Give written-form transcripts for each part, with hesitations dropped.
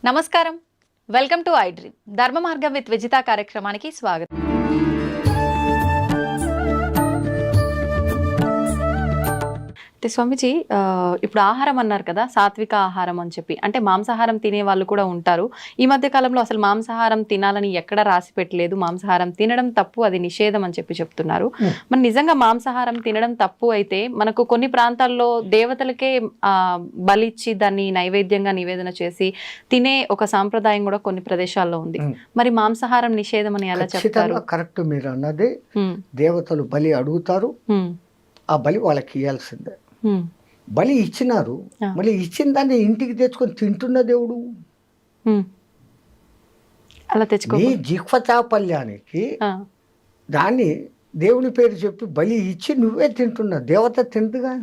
నమస్కారం, welcome to I dream. ధర్మ మార్గం విత్ విజిత కార్యక్రమానికి స్వాగతం. స్వామిజీ, ఇప్పుడు ఆహారం అన్నారు కదా, సాత్విక ఆహారం అని చెప్పి, అంటే మాంసాహారం తినే వాళ్ళు కూడా ఉంటారు. ఈ మధ్య కాలంలో అసలు మాంసాహారం తినాలని ఎక్కడ రాసి పెట్టలేదు. మాంసాహారం తినడం తప్పు, అది నిషేధం అని చెప్పి చెప్తున్నారు. మరి నిజంగా మాంసాహారం తినడం తప్పు అయితే మనకు కొన్ని ప్రాంతాల్లో దేవతలకే బలిచ్చి దాన్ని నైవేద్యంగా నివేదన చేసి తినే ఒక సాంప్రదాయం కూడా కొన్ని ప్రదేశాల్లో ఉంది. మరి మాంసాహారం నిషేధం అని ఎలా చెప్తారు? కరెక్ట్, మీరు అన్నది. దేవతలు బలి అడుగుతారు, ఆ బలి వాళ్ళకి ఇవ్వాల్సిందే. బలి ఇచ్చినారు, మళ్ళీ ఇచ్చిన దాన్ని ఇంటికి తెచ్చుకొని తింటున్న దేవుడు అలా తెచ్చుకో. నీ జిహ్వ చాపల్యానికి దాన్ని దేవుని పేరు చెప్పి బలి ఇచ్చి నువ్వే తింటున్నా. దేవత తింటుగా.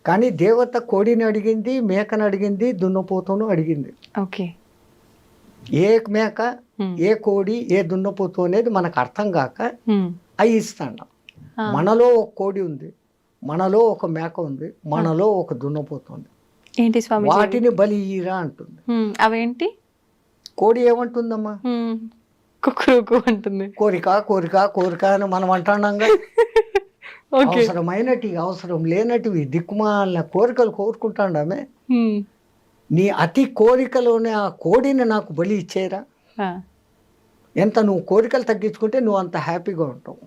కానీ దేవత కోడిని అడిగింది, మేకను అడిగింది, దున్నపోతును అడిగింది. ఓకే, ఏ మేక, ఏ కోడి, ఏ దున్నపోతు అనేది మనకు అర్థం కాక అవి ఇస్తాను. మనలో ఒక కోడి ఉంది, మనలో ఒక మేక ఉంది, మనలో ఒక దున్నపోతుంది. ఏంటి స్వామి? వాటిని బలి ఈరా అంటుంది. అవేంటి? కోడి ఏమంటుందమ్మా? కుక్కురుకు అంటుంది. కోరిక కోరిక కోరిక అని మనం అంటున్నాంగా. అవసరమైనటి అవసరం లేనటివి దిక్కుమాలిన కోరికలు కోరుకుంటాండామే. నీ అతి కోరికలోనే ఆ కోడిని నాకు బలి ఇచ్చేరా. ఎంత నువ్వు కోరికలు తగ్గించుకుంటే నువ్వు అంత హ్యాపీగా ఉంటావు.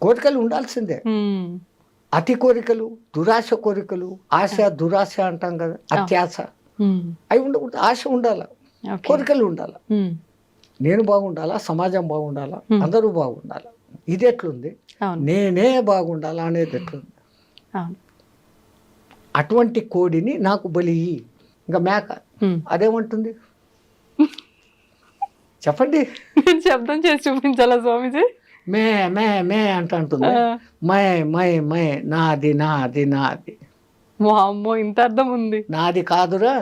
కోరికలు ఉండాల్సిందే. అతి కోరికలు, దురాశ కోరికలు, ఆశ దురాశ అంటాం కదా, అత్యాశ, అవి ఉండకూడదు. ఆశ ఉండాల, కోరికలు ఉండాల. నేను బాగుండాలా, సమాజం బాగుండాలా, అందరూ బాగుండాలా. ఇది ఎట్లుంది? నేనే బాగుండాలా అనేది ఎట్లుంది? అటువంటి కోడిని నాకు బలి. ఇంకా మేక అదేమంటుంది చెప్పండి? శబ్దం చేసి చూపించాలా స్వామిజీ? మే మే మే అంటుంది. మై మై మై, నాది నాది నాది. వామ్మో, ఇంత అర్థం ఉంది. నాది కాదురా,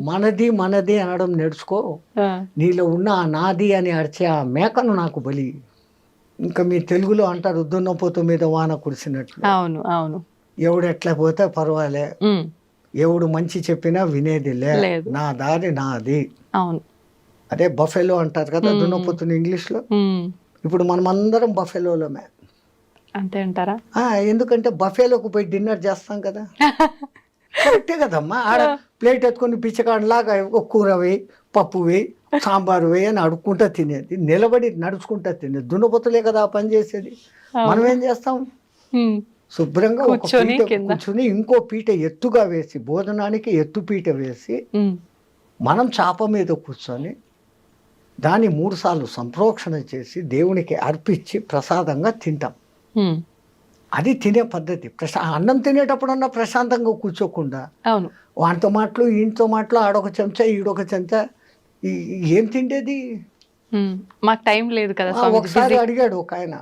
మనది మనది అనడం నేర్చుకో. నీలో ఉన్న ఆ నాది అని అరిచే ఆ మేకను నాకు బలి. ఇంకా మీ తెలుగులో అంటారు, దున్నపోతు మీద వాన కురిసినట్లు. అవును అవును. ఎవడు ఎట్లా పోతే పర్వాలే, ఎవడు మంచి చెప్పినా వినేది లేదు, నా దారి నాది. అవును, అదే బఫెలో అంటారు కదా దున్నపోతుని ఇంగ్లీష్లో. ఇప్పుడు మనం అందరం బఫెలోమే. అంతే అంటారా? ఎందుకంటే బఫేలోకి పోయి డిన్నర్ చేస్తాం కదా. కరెక్టే కదమ్మా. ఆడ ప్లేట్ ఎత్తుకొని పిచ్చకాడలాగా ఒక కూర వేయి, పప్పు వేయి, సాంబారు వేయి అని అడుక్కుంటా తినేది. నిలబడి నడుచుకుంటా తినేది. దున్నపోతులే కదా ఆ పని చేసేది. మనం ఏం చేస్తాం? శుభ్రంగా కూర్చొని ఇంకో పీట ఎత్తుగా వేసి, భోజనానికి ఎత్తు పీట వేసి, మనం చాప మీద కూర్చొని దాన్ని 3 సార్లు సంప్రోక్షణ చేసి దేవునికి అర్పించి ప్రసాదంగా తింటాం. అది తినే పద్ధతి. అన్నం తినేటప్పుడన్నా ప్రశాంతంగా కూర్చోకుండా వాటితో మాటలు, ఇంటితో మాటలు, ఆడొక చెంచా ఈడొక చెంచా, ఏం తిండేది? మాకు టైం లేదు కదా. ఒకసారి అడిగాడు ఒక ఆయన,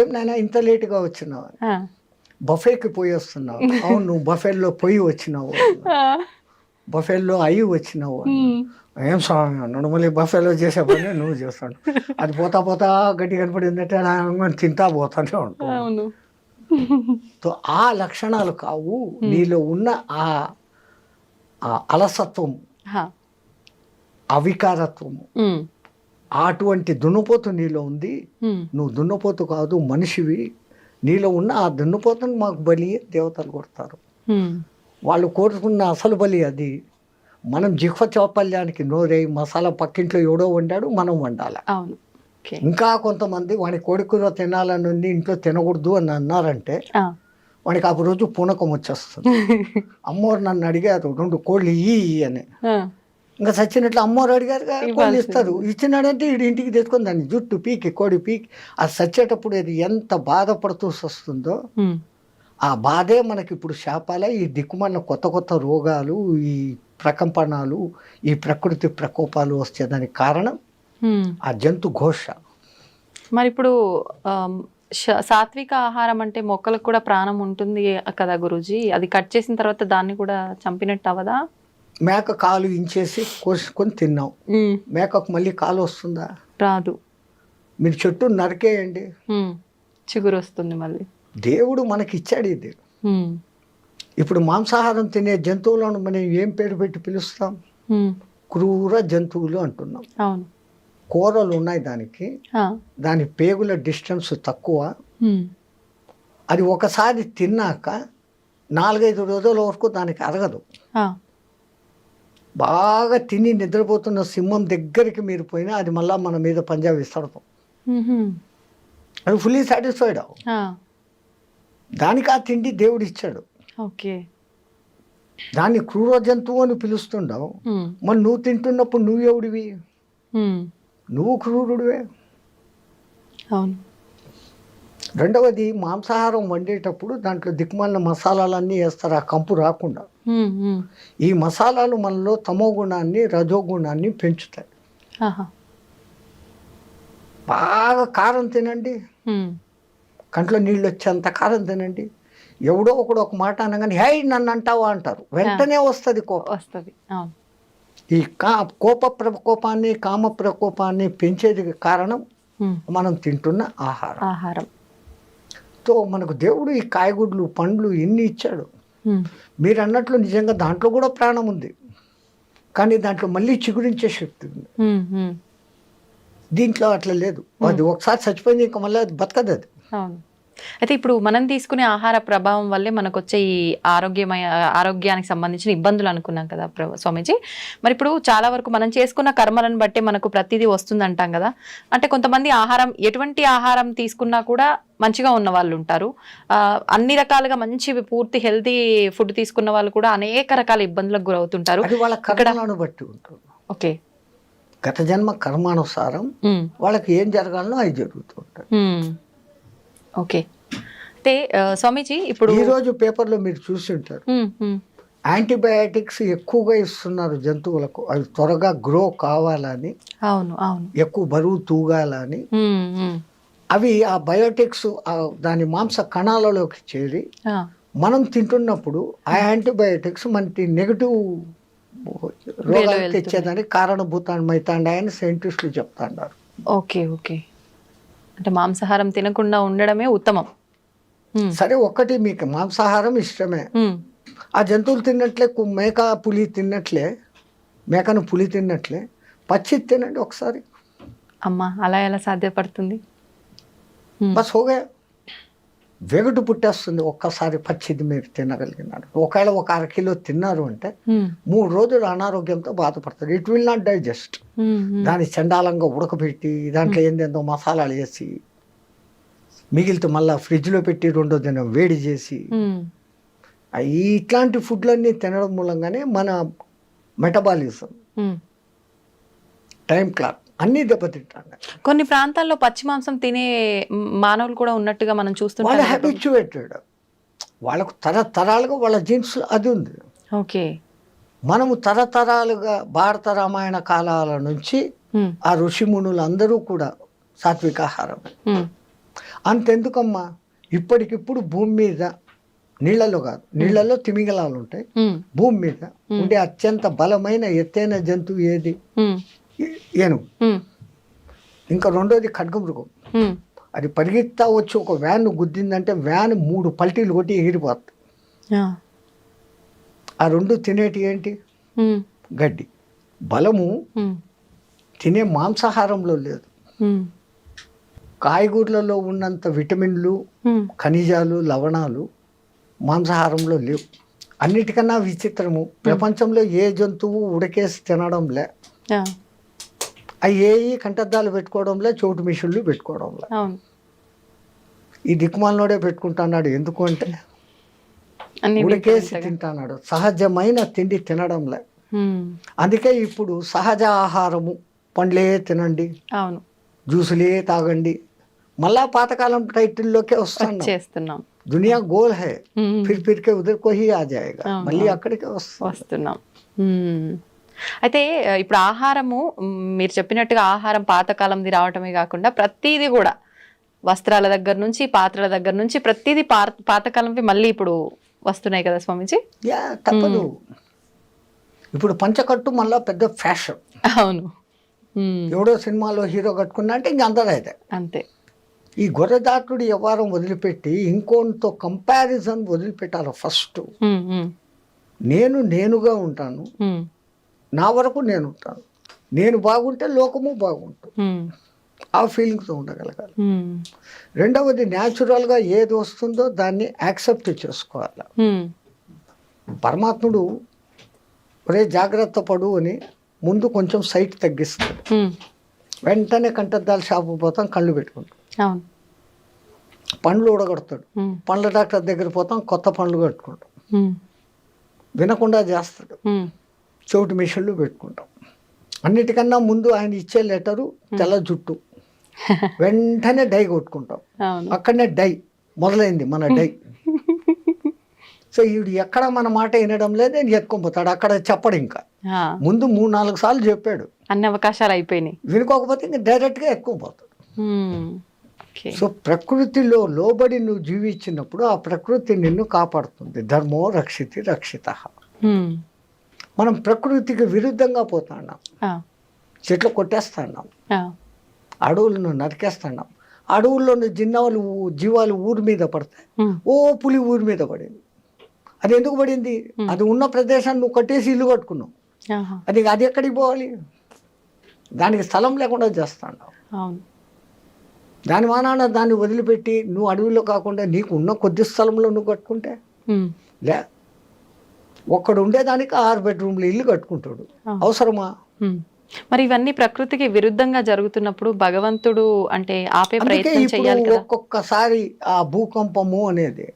ఏం నాయనా ఇంత లేటుగా వచ్చినావు? బఫేకి పోయి వస్తున్నావు. అవును, నువ్వు బఫేల్లో పోయి వచ్చినావు, బఫేల్లో అయ్యి వచ్చినావు. ఏం స్వామి అన్నాడు. మళ్ళీ బఫేలో చేసే పని నువ్వు చేస్తాడు. అది పోతా పోతా గడ్డి కనపడిందంటే తింటా పోతానే ఉంటావు. ఆ లక్షణాలు కావు. నీలో ఉన్న ఆ అలసత్వము, అవికారత్వము, అటువంటి దున్నపోతు నీలో ఉంది. నువ్వు దున్నపోతు కాదు, మనిషివి. నీలో ఉన్న ఆ దున్నపోతుని మాకు బలి దేవతలు కొడతారు. వాళ్ళు కోరుకున్న అసలు బలి అది. మనం జిహ్వ చాపల్యానికి నోరేయి మసాలా పక్కింట్లో ఎవడో వండాడు, మనం వండాలి. ఇంకా కొంతమంది వాడి కోడికూర తినాలని ఉంది, ఇంట్లో తినకూడదు అని అన్నారంటే వాడికి ఆ రోజు పూనకం వచ్చేస్తుంది. అమ్మవారు నన్ను అడిగారు 2 కోళ్ళు ఇయ్యి అని. ఇంకా సచ్చినట్లు అమ్మవారు అడిగారు, కోళ్ళు ఇస్తారు. ఇచ్చినాడంటే వీడి ఇంటికి తెచ్చుకొని దాన్ని జుట్టు పీకి, కోడి పీకి, అది సచ్చేటప్పుడు అది ఎంత బాధపడుతూ వస్తుందో ఆ బాధే మనకి ఇప్పుడు శాపాలే. ఈ దిక్కుమన్న కొత్త కొత్త రోగాలు, ఈ ప్రకంపనాలు, ఈ ప్రకృతి ప్రకోపాలు వచ్చేదానికి కారణం ఆ జంతు ఘోష. మరి ఇప్పుడు సాత్విక ఆహారం అంటే మొక్కలకు కూడా ప్రాణం ఉంటుంది కదా గురూజీ, అది కట్ చేసిన తర్వాత దాన్ని కూడా చంపినట్టు అవదా? మేక కాలు ఇంచేసి కోసుకొని తిన్నాం, మేకకు మళ్ళీ కాలు వస్తుందా? రాదు. మీరు చెట్టు నరికేయండి, చిగురు వస్తుంది మళ్ళీ. దేవుడు మనకి ఇచ్చాడు ఇది. ఇప్పుడు మాంసాహారం తినే జంతువులను మనం ఏం పేరు పెట్టి పిలుస్తాం? క్రూర జంతువులు అంటున్నాం. అవును. కూరలు ఉన్నాయి దానికి, దాని పేగుల డిస్టెన్స్ తక్కువ. అది ఒకసారి తిన్నాక 4-5 రోజుల వరకు దానికి అరగదు. బాగా తిని నిద్రపోతున్న సింహం దగ్గరికి మీరు పోయినా అది మళ్ళీ మన మీద పంజా విసరతాం. అది ఫుల్లీ సాటిస్ఫైడ్. దానికి ఆ తిండి దేవుడు ఇచ్చాడు. ఓకే. దాన్ని క్రూర జంతువు అని పిలుస్తుండవు. మరి నువ్వు తింటున్నప్పుడు నువ్వు ఎవడివి? నువ్వు క్రూరుడివే. అవును. రెండవది, మాంసాహారం వండేటప్పుడు దాంట్లో దిక్కుమాలిన మసాలాలన్నీ వేస్తారు ఆ కంపు రాకుండా. ఈ మసాలాలు మనలో తమో గుణాన్ని రజో గుణాన్ని పెంచుతాయి. బాగా కారం తినండి, కంట్లో నీళ్ళు వచ్చేంత కారం తినండి. ఎవడో ఒకడు ఒక మాట అనగానే హై నన్ను అంటావా అంటారు, వెంటనే వస్తుంది కోపం. వస్తుంది. ఈ కోప ప్రకోపాన్ని కామ ప్రకోపాన్ని పెంచేది కారణం మనం తింటున్న ఆహారం. తో మనకు దేవుడు ఈ కాయగూడ్లు పండ్లు ఎన్ని ఇచ్చాడు. మీరు అన్నట్లు నిజంగా దాంట్లో కూడా ప్రాణం ఉంది, కానీ దాంట్లో మళ్ళీ చిగురించే శక్తి ఉంది. దీంట్లో అట్లా లేదు. అది ఒకసారి చచ్చిపోయింది, ఇంకా మళ్ళీ అది బతకదు అది. అయితే ఇప్పుడు మనం తీసుకునే ఆహార ప్రభావం వల్లే మనకు వచ్చే ఈ ఆరోగ్యానికి సంబంధించిన ఇబ్బందులు అనుకున్నాం కదా స్వామీజీ. మరి ఇప్పుడు చాలా వరకు మనం చేసుకున్న కర్మలను బట్టి మనకు ప్రతిదీ వస్తుంది అంటాం కదా. అంటే కొంతమంది ఎటువంటి ఆహారం తీసుకున్నా కూడా మంచిగా ఉన్న వాళ్ళు ఉంటారు, అన్ని రకాలుగా మంచి పూర్తి హెల్తీ ఫుడ్ తీసుకున్న వాళ్ళు కూడా అనేక రకాల ఇబ్బందులకు గురవుతుంటారు. వాళ్ళ కర్మలను బట్టి ఉంటుంది. ఓకే. గత జన్మ కర్మానుసారం వాళ్ళకి ఏం జరగాలనో అవి జరుగుతూ ఉంటాయి. ఓకే. అయితే స్వామీజీ ఇప్పుడు ఈరోజు పేపర్లో మీరు చూసి ఉంటారు, యాంటీబయాటిక్స్ ఎక్కువగా ఇస్తున్నారు జంతువులకు, అవి త్వరగా గ్రో కావాలని, ఎక్కువ బరువు తూగాలని. అవి ఆ బయోటిక్స్ దాని మాంస కణాలలోకి చేరి మనం తింటున్నప్పుడు ఆ యాంటీబయాటిక్స్ మనకి నెగటివ్ రోగాలు తెచ్చేదానికి కారణభూతమైతాండాయని సైంటిస్టులు చెప్తాండారు. ఓకే. ఓకే. అంటే మాంసాహారం తినకుండా ఉండడమే ఉత్తమం. సరే, ఒక్కటి మీకు మాంసాహారం ఇష్టమే, ఆ జంతువులు తిన్నట్లే మేకను పులి తిన్నట్లే పచ్చి తినండి ఒకసారి. అమ్మా, అలా ఎలా సాధ్యపడుతుంది? బస్ హోగా, వెగటు పుట్టేస్తుంది ఒక్కసారి పచ్చిది మీరు తినగలిగినారు. ఒకవేళ ఒక 1/2 కిలో తిన్నారు అంటే 3 రోజులు అనారోగ్యంతో బాధపడతారు. It will not digest. దాన్ని చండాలంగా ఉడకబెట్టి దాంట్లో ఏందేందో మసాలాలు వేసి మిగిలితే మళ్ళీ ఫ్రిడ్జ్లో పెట్టి 2వ దినం వేడి చేసి ఇట్లాంటి ఫుడ్లన్నీ తినడం మూలంగానే మన మెటబాలిజం, టైం క్లాక్ అన్నీ దెబ్బతింటారు. కొన్ని ప్రాంతాల్లో పచ్చి మాంసం తినే మానవులు కూడా ఉన్నట్టుగా మనం చూస్తున్నాం. వాళ్ళు హ్యాబిచ్యువేటెడ్, వాళ్ళకు తరతరాలుగా వాళ్ళ జీన్స్ అది ఉంది. ఓకే. మనము తరతరాలుగా భారత రామాయణ కాలాల నుంచి ఆ ఋషిమునులు అందరూ కూడా సాత్వికాహారమే. అంతెందుకమ్మా, ఇప్పటికిప్పుడు భూమి మీద నీళ్లలో కాదు, నీళ్లలో తిమింగలాలు ఉంటాయి, భూమి మీద ఉండే అత్యంత బలమైన ఎత్తైన జంతువు ఏది? ఏనుగు. ఇంకా రెండోది ఖడ్గమృగం. అది పరిగెత్తా వచ్చి ఒక వ్యాన్ గుద్దిందంటే వ్యాన్ 3 పల్టీలు కొట్టి ఎగిరిపోతుంది. ఆ 2 తినేటి ఏంటి? గడ్డి. బలము తినే మాంసాహారంలో లేదు. కాయగూరలలో ఉన్నంత విటమిన్లు, ఖనిజాలు, లవణాలు మాంసాహారంలో లేవు. అన్నిటికన్నా విచిత్రము, ప్రపంచంలో ఏ జంతువు ఉడకేసి తినడంలే, అవి కంటద్దాలు పెట్టుకోవడంలే, చోటు మిషన్లు పెట్టుకోవడంలే. ఈ దిక్కుమాలనోడే పెట్టుకుంటున్నాడు. ఎందుకు అంటే ఉడకేసి తింటున్నాడు, సహజమైన తిండి తినడంలే. అందుకే ఇప్పుడు సహజ ఆహారము, పండ్లే తినండి, జ్యూసులే తాగండి, మళ్ళా పాతకాలం టైటిల్లోకే వస్తున్నాం. దునియా goal high, Phir ఉదర్ co he ఆ జాయేగా, మళ్ళీ అక్కడికే వస్తున్నాం. అయితే ఇప్పుడు ఆహారము మీరు చెప్పినట్టుగా ఆహారం పాతకాలంది రావటమే కాకుండా ప్రతిదీ కూడా వస్త్రాల దగ్గర నుంచి పాత్రల దగ్గర నుంచి ప్రతిదీ పాతకాలంవి మళ్ళీ ఇప్పుడు వస్తున్నాయి కదా స్వామీజీ. తప్పదు. ఇప్పుడు పంచకట్టు మళ్ళీ పెద్ద ఫ్యాషన్. అవును. ఎవడో సినిమాలో హీరో కట్టుకున్నా అంటే ఇంక అందరూ అయితే అంతే. ఈ గొర్రెదాటుడు వ్యవహారం వదిలిపెట్టి ఇంకోనితో కంపారిజన్ వదిలిపెట్టాలి ఫస్ట్. నేనుగా ఉంటాను, నా వరకు నేను ఉంటాను, నేను బాగుంటే లోకము బాగుంటుంది, ఆ ఫీలింగ్తో ఉండగలగాలి. రెండవది న్యాచురల్గా ఏది వస్తుందో దాన్ని యాక్సెప్ట్ చేసుకోవాలి. పరమాత్ముడు ఒరే జాగ్రత్త పడు అని ముందు కొంచెం సైట్ తగ్గిస్తాడు, వెంటనే కంటద్దాలు షాపు పోతాం, కళ్ళు పెట్టుకుంటాం, పండ్లు ఊడగొడతాడు, పండ్ల డాక్టర్ దగ్గర పోతాం, కొత్త పండ్లు కట్టుకుంటాం, వినకుండా చేస్తాడు, చెవిటి మిషన్లు పెట్టుకుంటాం. అన్నిటికన్నా ముందు ఆయన ఇచ్చే లెటరు తెల్ల జుట్టు, వెంటనే డై కొట్టుకుంటాం, అక్కడనే డై మొదలైంది మన డై. సో వీడు ఎక్కడ మన మాట వినడం లేదు, నేను ఎత్తుకొని అక్కడ చెప్పడు, ఇంకా ముందు 3-4 సార్లు చెప్పాడు, అన్ని అవకాశాలు అయిపోయినాయి, వినుకోకపోతే ఇంకా డైరెక్ట్గా ఎత్తుకుపోతాడు. సో ప్రకృతిలో లోబడి నువ్వు జీవించినప్పుడు ఆ ప్రకృతి నిన్ను కాపాడుతుంది. ధర్మో రక్షితి రక్షిత. మనం ప్రకృతికి విరుద్ధంగా పోతున్నాం, చెట్లు కొట్టేస్తున్నాం, అడవులను నరికేస్తున్నాం, అడవుల్లోని జీవాలు ఊరి మీద పడతాయి. ఓ పులి ఊరి మీద పడింది, అది ఎందుకు పడింది? అది ఉన్న ప్రదేశాన్ని నువ్వు కట్టేసి ఇల్లు కట్టుకున్నావు, అది ఎక్కడికి పోవాలి? దానికి స్థలం లేకుండా చేస్తున్నావు. దాని మానాన దాన్ని వదిలిపెట్టి నువ్వు అడవిలో కాకుండా నీకు ఉన్న కొద్ది స్థలంలో నువ్వు కట్టుకుంటే లే, ఒక్కడు ఉండేదానికి 6 బెడ్రూమ్లు ఇల్లు కట్టుకుంటాడు, అవసరమా? మరి ఇవన్నీ ప్రకృతికి విరుద్ధంగా జరుగుతున్నప్పుడు భగవంతుడు అంటే ఆపే ప్రయత్నం చేయాలి కదా. ఒక్కొక్కసారి ఆ భూకంపము అనేది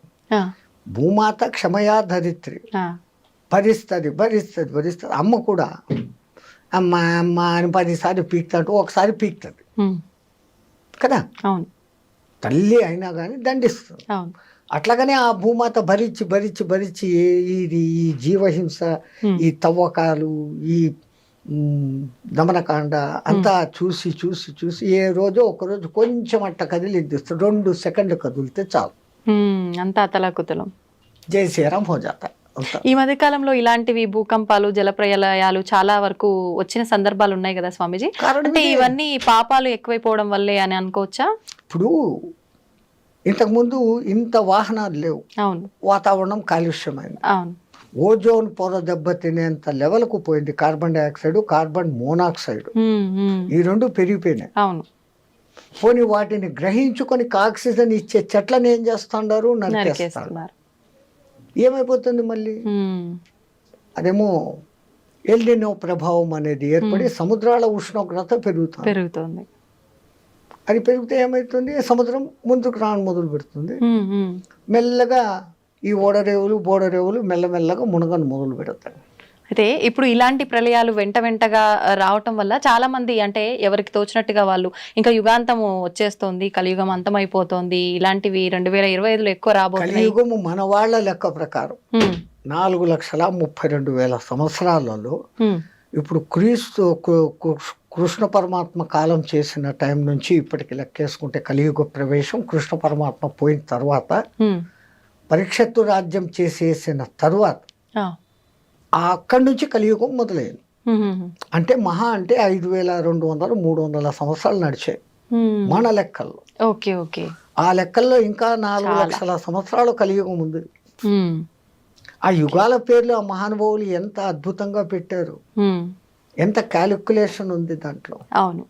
భూమాత క్షమయా ధరిత్రి, భరిస్తుంది. అమ్మ కూడా అమ్మ అమ్మ అని 10 సార్లు పీక్తాడు, ఒకసారి పీక్తుంది కదా. అవును, తల్లి అయినా కానీ దండిస్తుంది. అట్లాగనే ఆ భూమాత భరించి భరించి భరించి ఈ జీవహింస, ఈ తవ్వకాలు, ఈ దమనకాండ అంతా చూసి చూసి చూసి ఏ రోజో ఒకరోజు కొంచెం అట్ట కదిలిద్దిస్తాడు, 2 సెకండ్లు కదిలితే చాలు, అంతా అతలాకుతలం, జై శ్రీరామ్ హో జాతా. ఈ మధ్య కాలంలో ఇలాంటివి భూకంపాలు, జలప్రలయాలు చాలా వరకు వచ్చిన సందర్భాలు ఉన్నాయి కదా స్వామీజీ. అంటే ఇవన్నీ పాపాలు ఎక్కువైపోవడం వల్లే అని అనుకోవచ్చా? ఇప్పుడు ఇంతకుముందు ఇంత వాహనాలు లేవు, అవును, వాతావరణం కాలుష్యమైంది, అవును, ఓజోన్ పొర దెబ్బతినేంత లెవెల్కు పోయింది. కార్బన్ డైఆక్సైడ్, కార్బన్ మోనాక్సైడ్, ఈ 2 పెరిగిపోయినాయి. అవును, పోనీ వాటిని గ్రహించుకొని ఆక్సిజన్ ఇచ్చే చెట్లను ఏం చేస్తున్నారు? నరికేస్తున్నారు. ఏమైపోతుంది మళ్ళీ? అదేమో ఎల్నినో ప్రభావం అనేది ఏర్పడి సముద్రాల ఉష్ణోగ్రత పెరుగుతుంది. అది పెరిగితే ఏమవుతుంది? సముద్రం ముందుకు రాను మొదలు పెడుతుంది, మెల్లగా ఈ ఓడరేవులు బోడరేవులు మెల్లమెల్లగా మునగను మొదలు పెడతాయి. అయితే ఇప్పుడు ఇలాంటి ప్రళయాలు వెంటగా రావటం వల్ల చాలా మంది అంటే ఎవరికి తోచినట్టుగా వాళ్ళు ఇంకా యుగాంతం వచ్చేస్తోంది, కలియుగం అంతమైపోతోంది, ఇలాంటివి 2025లో ఎక్కువ రాబోతుంది. కలియుగము మన వాళ్ళ లెక్క ప్రకారం 4,32,000 సంవత్సరాలలో ఇప్పుడు కృష్ణ పరమాత్మ కాలం చేసిన టైం నుంచి ఇప్పటికి లెక్కేసుకుంటే కలియుగ ప్రవేశం, కృష్ణ పరమాత్మ పోయిన తర్వాత, పరీక్షత్తు రాజ్యం చేసేసిన తరువాత అక్కడి నుంచి కలియుగం మొదలైంది. అంటే మహా అంటే 5,200-300 సంవత్సరాలు నడిచాయి మన లెక్కల్లో. ఓకే ఓకే, ఆ లెక్కల్లో ఇంకా 4 లక్షల సంవత్సరాలు కలియుగం ఉంది. ఆ యుగాల పేర్లు ఆ మహానుభావులు ఎంత అద్భుతంగా పెట్టారు, ఎంత క్యాలిక్యులేషన్ ఉంది దాంట్లో. అవును,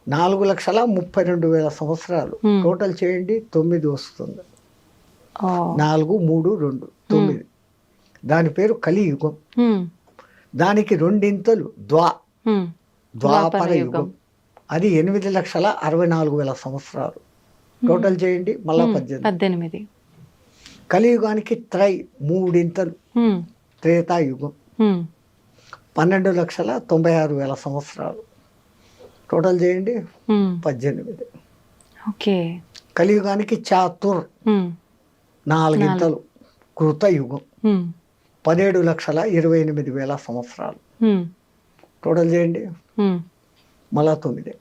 4,32,000 సంవత్సరాలు టోటల్ చేయండి, 9 వస్తుంది. 4, 3, 2, 9. దాని పేరు కలియుగం. దానికి 2 ద్వాపర యుగం, అది 8,64,000 సంవత్సరాలు టోటల్ చేయండి, మళ్ళా 18. కలియుగానికి 3 త్రేతాయుగం, 12,96,000 సంవత్సరాలు టోటల్ చేయండి, 18. ఓకే, కలియుగానికి 4 కృతయుగం, 17,28,000 సంవత్సరాలు టోటల్ చేయండి, మళ్ళా 9.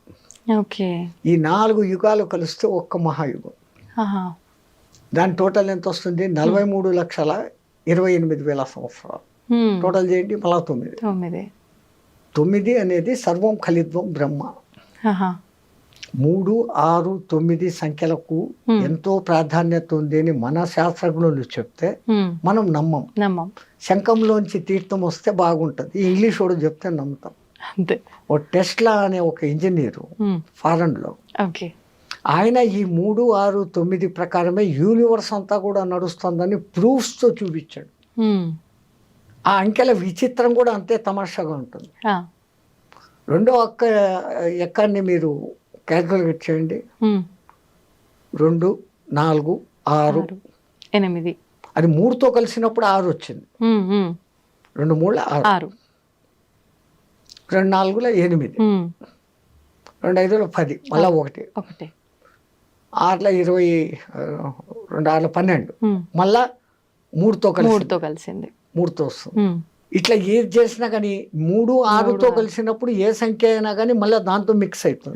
ఓకే, ఈ 4 యుగాలు కలిస్తే ఒక్క మహాయుగం. దాని టోటల్ ఎంత వస్తుంది? 43,28,000 సంవత్సరాలు టోటల్ చేయండి, మళ్ళా 9. 9 అనేది సర్వం ఖలిద్వం బ్రహ్మ. 3, 6, 9 సంఖ్యలకు ఎంతో ప్రాధాన్యత ఉంది అని మన శాస్త్రజ్ఞులు చెప్తే మనం నమ్మం. శంఖంలోంచి తీర్థం వస్తే బాగుంటుంది, ఇంగ్లీష్ వాడు చెప్తే నమ్ముతాం. అంతే. ఓ టెస్లా అనే ఒక ఇంజనీరు ఫారెన్లో, ఓకే, ఆయన ఈ 3, 6, 9 ప్రకారమే యూనివర్స్ అంతా కూడా నడుస్తుందని ప్రూఫ్స్తో చూపించాడు. ఆ అంకెల విచిత్రం కూడా అంతే తమాషాగా ఉంటుంది. రెండో ఎక్కాన్ని మీరు క్యాల్కులేట్ చేయండి. 2, 4, 6, 8. అది 3తో కలిసినప్పుడు 6 వచ్చింది. 2 3 6, 2 4 8, 2 5 10, మళ్ళా 1, 6 20, 2 6 12, మళ్ళా 3తో కలిసింది, 3తో వస్తుంది. ఇట్లా ఏది చేసినా కానీ 3, 6తో కలిసినప్పుడు ఏ సంఖ్య అయినా కానీ మళ్ళీ దాంతో మిక్స్ అవుతుంది.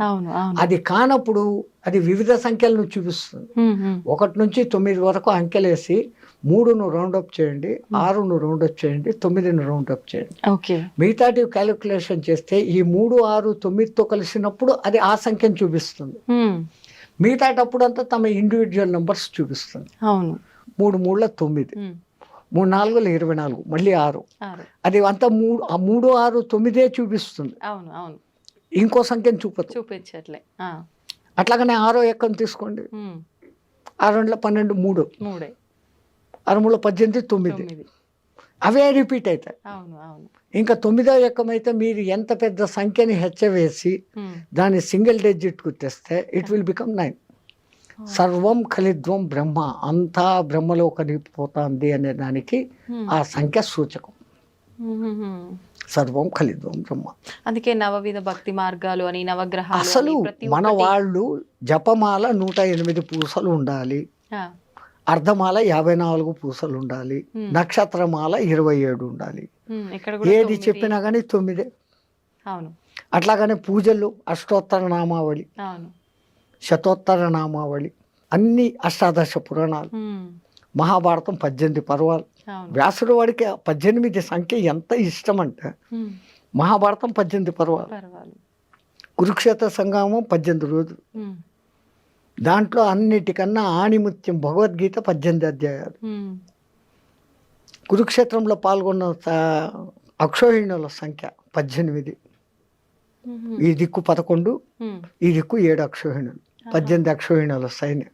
అది కానప్పుడు అది వివిధ సంఖ్యలను చూపిస్తుంది. 1 నుంచి 9 వరకు అంకెలేసి 3ను రౌండప్ చేయండి, 6ను రౌండప్ చేయండి, 9ను రౌండప్ చేయండి. మిగతాటి క్యాలిక్యులేషన్ చేస్తే ఈ 3, 6, 9తో కలిసినప్పుడు అది ఆ సంఖ్యను చూపిస్తుంది. మిగతాటప్పుడు అంతా తమ ఇండివిజువల్ నెంబర్స్ చూపిస్తుంది. 3 3 9, 3 4 24, మళ్ళీ 6, అది అంతా 3 6 9 చూపిస్తుంది. ఇంకో సంఖ్యను చూపించట్లే. అట్లాగనే 6 ఎక్కని తీసుకోండి, 6 2 12, 3 6 3 18, 9, అవే రిపీట్ అవుతాయి. ఇంకా 9వ ఎక్కమైతే మీరు ఎంత పెద్ద సంఖ్యని హెచ్చవేసి దాన్ని సింగిల్ డిజిట్కు తెస్తే ఇట్ విల్ బికమ్ 9. సర్వం ఖలిద్వం బ్రహ్మ, అంతా బ్రహ్మలో కలిగిపోతుంది అనే దానికి ఆ సంఖ్య సూచకం. సర్వం ఖలిద్వం బ్రహ్మ. అందుకే నవవిధ భక్తి మార్గాలు అని, నవగ్రహాలు. అసలు మన వాళ్ళు జపమాల 108 పూసలు ఉండాలి, అర్ధమాల 54 పూసలు ఉండాలి, నక్షత్రమాల 27 ఉండాలి. ఏది చెప్పినా కానీ 9. అట్లాగనే పూజలు అష్టోత్తర నామావళి, శతోత్తర నామావళి, అన్ని అష్టాదశ పురాణాలు, మహాభారతం 18 పర్వాలు. వ్యాసుడు వాడికి 18 సంఖ్య ఎంత ఇష్టం అంటే మహాభారతం 18 పర్వాలు, కురుక్షేత్ర సంగ్రామం 18 రోజులు, దాంట్లో అన్నిటికన్నా ఆణిముత్యం భగవద్గీత 18 అధ్యాయాలు. కురుక్షేత్రంలో పాల్గొన్న అక్షోహిణుల సంఖ్య 18, ఈ దిక్కు 11, ఈ దిక్కు 7 అక్షోహిణులు, 18 అక్షోహిణుల సైన్యం.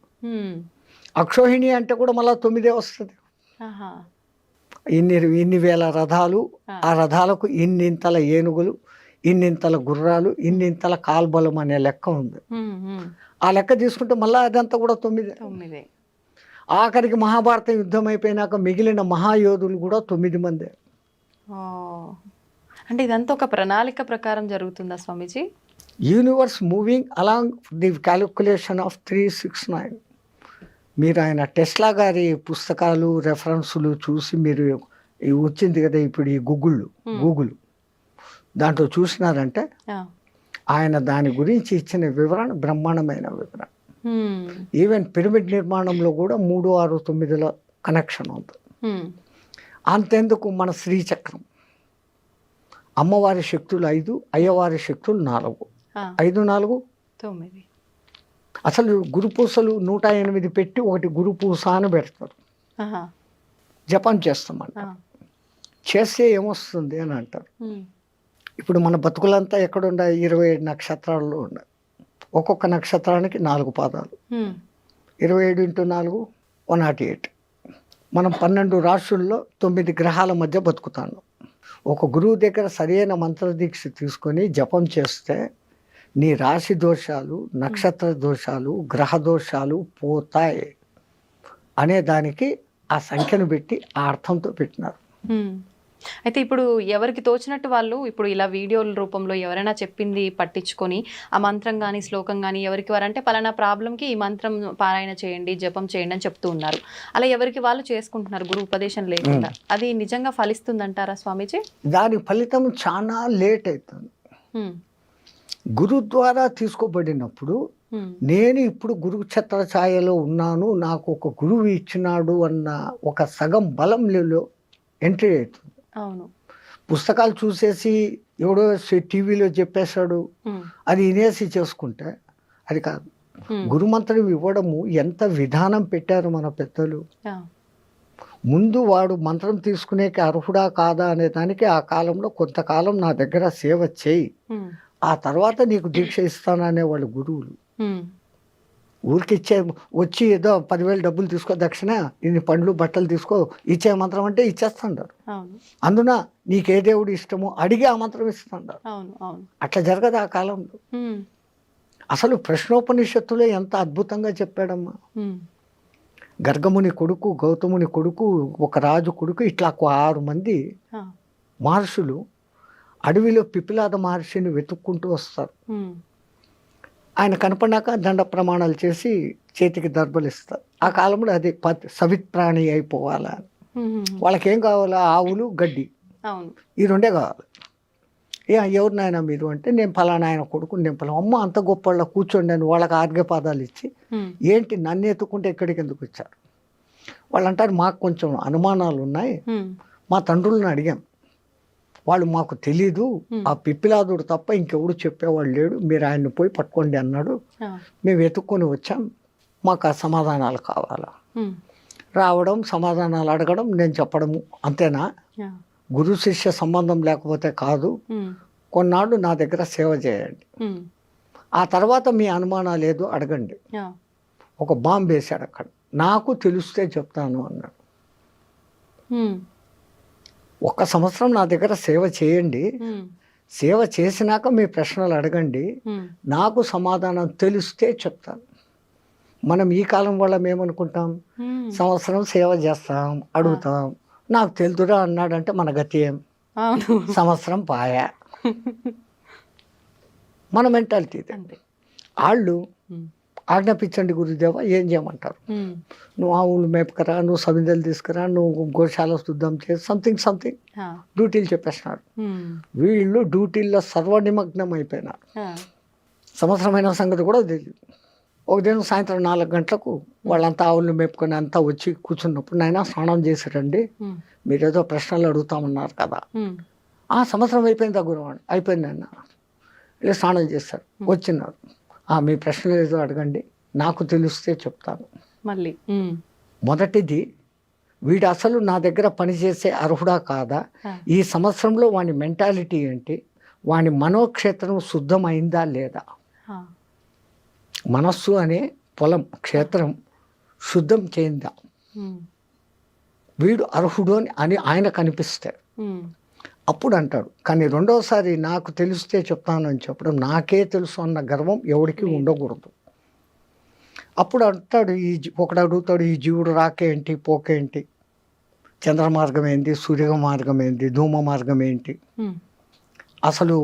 అక్షోహిణి అంటే కూడా మళ్ళీ 9 వస్తుంది. ఇన్ని వేల రథాలు, ఆ రథాలకు ఇన్నింతల ఏనుగులు, ఇన్నింతల గుర్రాలు, ఇన్నింతల కాల్బలం అనే లెక్క ఉంది. ఆ లెక్క తీసుకుంటే మళ్ళీ అదంతా కూడా 9. ఆఖరికి మహాభారత యుద్ధం అయిపోయినాక మిగిలిన మహాయోధులు కూడా 9 మందే. అంటే ఇదంతా ఒక ప్రణాళిక ప్రకారం జరుగుతుందా స్వామీజీ? Universe moving along the calculation of 369. మీరు ఆయన టెస్లా గారి పుస్తకాలు రెఫరెన్సులు చూసి మీరు వచ్చింది కదా ఇప్పుడు ఈ గూగుల్ దాంట్లో చూసినారంటే ఆయన దాని గురించి ఇచ్చిన వివరణ బ్రహ్మాండమైన వివరణ. ఈవెన్ పిరమిడ్ నిర్మాణంలో కూడా 3 6 9ల కనెక్షన్ ఉంది. అంతెందుకు మన శ్రీచక్రం, అమ్మవారి శక్తులు 5, అయ్యవారి శక్తులు 4, 5 4 9. అసలు గురుపూసలు 108 పెట్టి ఒకటి గురుపూస అని పెడతారు, జపం చేస్తామంట. చేస్తే ఏమొస్తుంది అని అంటారు. ఇప్పుడు మన బతుకులంతా ఎక్కడుండాయి? 27 నక్షత్రాల్లో ఉన్నాయి. ఒక్కొక్క నక్షత్రానికి 4 పాదాలు, 27 × 4 108. మనం 12 రాశుల్లో 9 గ్రహాల మధ్య బతుకుతాను. ఒక గురువు దగ్గర సరైన మంత్రదీక్ష తీసుకొని జపం చేస్తే నీ రాశి దోషాలు, నక్షత్ర దోషాలు, గ్రహ దోషాలు పోతాయి అనే దానికి ఆ సంఖ్యను పెట్టి ఆ అర్థంతో పెట్టినారు. అయితే ఇప్పుడు ఎవరికి తోచినట్టు వాళ్ళు ఇప్పుడు ఇలా వీడియోల రూపంలో ఎవరైనా చెప్పింది పట్టించుకొని ఆ మంత్రం కానీ శ్లోకం కానీ ఎవరికి వారంటే పలానా ప్రాబ్లంకి ఈ మంత్రం పారాయణ చేయండి, జపం చేయండి అని చెప్తూ ఉన్నారు. అలా ఎవరికి వాళ్ళు చేసుకుంటున్నారు గురు ఉపదేశం లేకుండా. అది నిజంగా ఫలిస్తుందంటారా స్వామీజీ? దాని ఫలితం చాలా లేట్ అవుతుంది. గురు ద్వారా తీసుకోబడినప్పుడు నేను ఇప్పుడు గురు ఛత్ర ఛాయలో ఉన్నాను, నాకు ఒక గురువు ఇచ్చినాడు అన్న ఒక సగం బలంలో ఎంట్రీ అవుతుంది. అవును, పుస్తకాలు చూసేసి ఎవడో టీవీలో చెప్పేశాడు అది వినేసి చేసుకుంటే అది కాదు. గురుమంత్రం ఇవ్వడము ఎంత విధానం పెట్టారు మన పెద్దలు. ముందు వాడు మంత్రం తీసుకునేకి అర్హుడా కాదా అనే దానికి ఆ కాలంలో కొంతకాలం నా దగ్గర సేవ చేయి, ఆ తర్వాత నీకు దీక్ష ఇస్తాననే వాళ్ళు గురువులు. ఊరికి వచ్చి ఏదో 10,000 డబ్బులు తీసుకో దక్షిణ, ఇన్ని పండ్లు బట్టలు తీసుకో, ఇచ్చే మంత్రం అంటే ఇచ్చేస్తుంటారు. అందున నీకే దేవుడు ఇష్టమో అడిగి ఆ మంత్రం ఇస్తుంటారు. అట్లా జరగదు ఆ కాలంలో. అసలు ప్రశ్నోపనిషత్తులో ఎంత అద్భుతంగా చెప్పాడమ్మా. గర్గముని కొడుకు, గౌతముని కొడుకు, ఒక రాజు కొడుకు, ఇట్లా 6 మంది మహర్షులు అడవిలో పిపిలాద మహర్షిని వెతుక్కుంటూ వస్తారు. ఆయన కనపడినాక దండ ప్రమాణాలు చేసి చేతికి దర్భలు ఇస్తారు. ఆ కాలంలో అది సవిత్ప్రాణి అయిపోవాలా. వాళ్ళకేం కావాలా? ఆవులు, గడ్డి, ఈ 2 కావాలి. ఎవరినైనా మీరు అంటే, నేను ఫలానా ఆయన కొడుకు, నేను ఫలానా. అమ్మ అంత గొప్ప వాళ్ళ కూర్చోండి అని వాళ్ళకి ఆర్ఘ్యపాదాలు ఇచ్చి, ఏంటి నన్ను ఎత్తుకుంటే ఎక్కడికి ఎందుకు వచ్చారు? వాళ్ళు అంటారు, మాకు కొంచెం అనుమానాలు ఉన్నాయి, మా తండ్రులను అడిగాం, వాళ్ళు మాకు తెలీదు, ఆ పిప్పిలాదుడు తప్ప ఇంకెవడు చెప్పేవాళ్ళు లేడు, మీరు ఆయన్ని పోయి పట్టుకోండి అన్నాడు, మేము వెతుక్కొని వచ్చాం, మాకు ఆ సమాధానాలు కావాలా. రావడం, సమాధానాలు అడగడం, నేను చెప్పడము, అంతేనా? గురు శిష్య సంబంధం లేకపోతే కాదు. కొన్నాళ్ళు నా దగ్గర సేవ చేయండి, ఆ తర్వాత మీ అనుమానాలు ఏదో అడగండి. ఒక బాంబు వేశాడు అక్కడ, నాకు తెలిస్తే చెప్తాను అన్నాడు. 1 సంవత్సరం నా దగ్గర సేవ చేయండి, సేవ చేసినాక మీ ప్రశ్నలు అడగండి, నాకు సమాధానం తెలిస్తే చెప్తాను. మనం ఈ కాలం వాళ్ళం ఏమనుకుంటాం? సంవత్సరం సేవ చేస్తాం, అడుగుతాం, నాకు తెలుదురా అన్నాడంటే మన గతి ఏం? సంవత్సరం పాయా. మన మెంటాలిటీ ఇదే. వాళ్ళు ఆజ్ఞాపించండి గురుదేవా, ఏం చేయమంటారు? నువ్వు ఆవులు మేపకరా, నువ్వు సమిందలు తీసుకురా, నువ్వు గోశాల శుద్ధం చేసి సంథింగ్ డ్యూటీలు చెప్పేస్తున్నారు. వీళ్ళు డ్యూటీల్లో సర్వనిమగ్నం అయిపోయినారు. సంవత్సరమైన సంగతి కూడా తెలియదు. ఒక దినం సాయంత్రం 4 గంటలకు వాళ్ళంతా ఆవులు మేపుకొని అంతా వచ్చి కూర్చున్నప్పుడు, నాయన స్నానం చేసిరండి, మీరేదో ప్రశ్నలు అడుగుతామన్నారు కదా. ఆ సంవత్సరం అయిపోయింది గురువాడు, అయిపోయింది అన్న. ఇలా స్నానం చేస్తారు, వచ్చినారు, మీ ప్రశ్నలు ఏదో అడగండి, నాకు తెలిస్తే చెప్తాను. మళ్ళీ మొదటిది, వీడు అసలు నా దగ్గర పనిచేసే అర్హుడా కాదా, ఈ సంవత్సరంలో వాని మెంటాలిటీ ఏంటి, వాని మనోక్షేత్రం శుద్ధమైందా లేదా. మనస్సు అనే పొలం, క్షేత్రం శుద్ధం చేయిందా, వీడు అర్హుడు అని ఆయన కనిపిస్తాడు. అప్పుడు అంటాడు. కానీ రెండోసారి నాకు తెలిస్తే చెప్తాను అని చెప్పడం, నాకే తెలుసు అన్న గర్వం ఎవరికి ఉండకూడదు. అప్పుడు అంటాడు, ఒకడు అడుగుతాడు, ఈ జీవుడు రాకేంటి, పోకేంటి, చంద్ర మార్గం ఏంటి, సూర్య మార్గం ఏంటి, ధూమ మార్గం ఏంటి, అసలు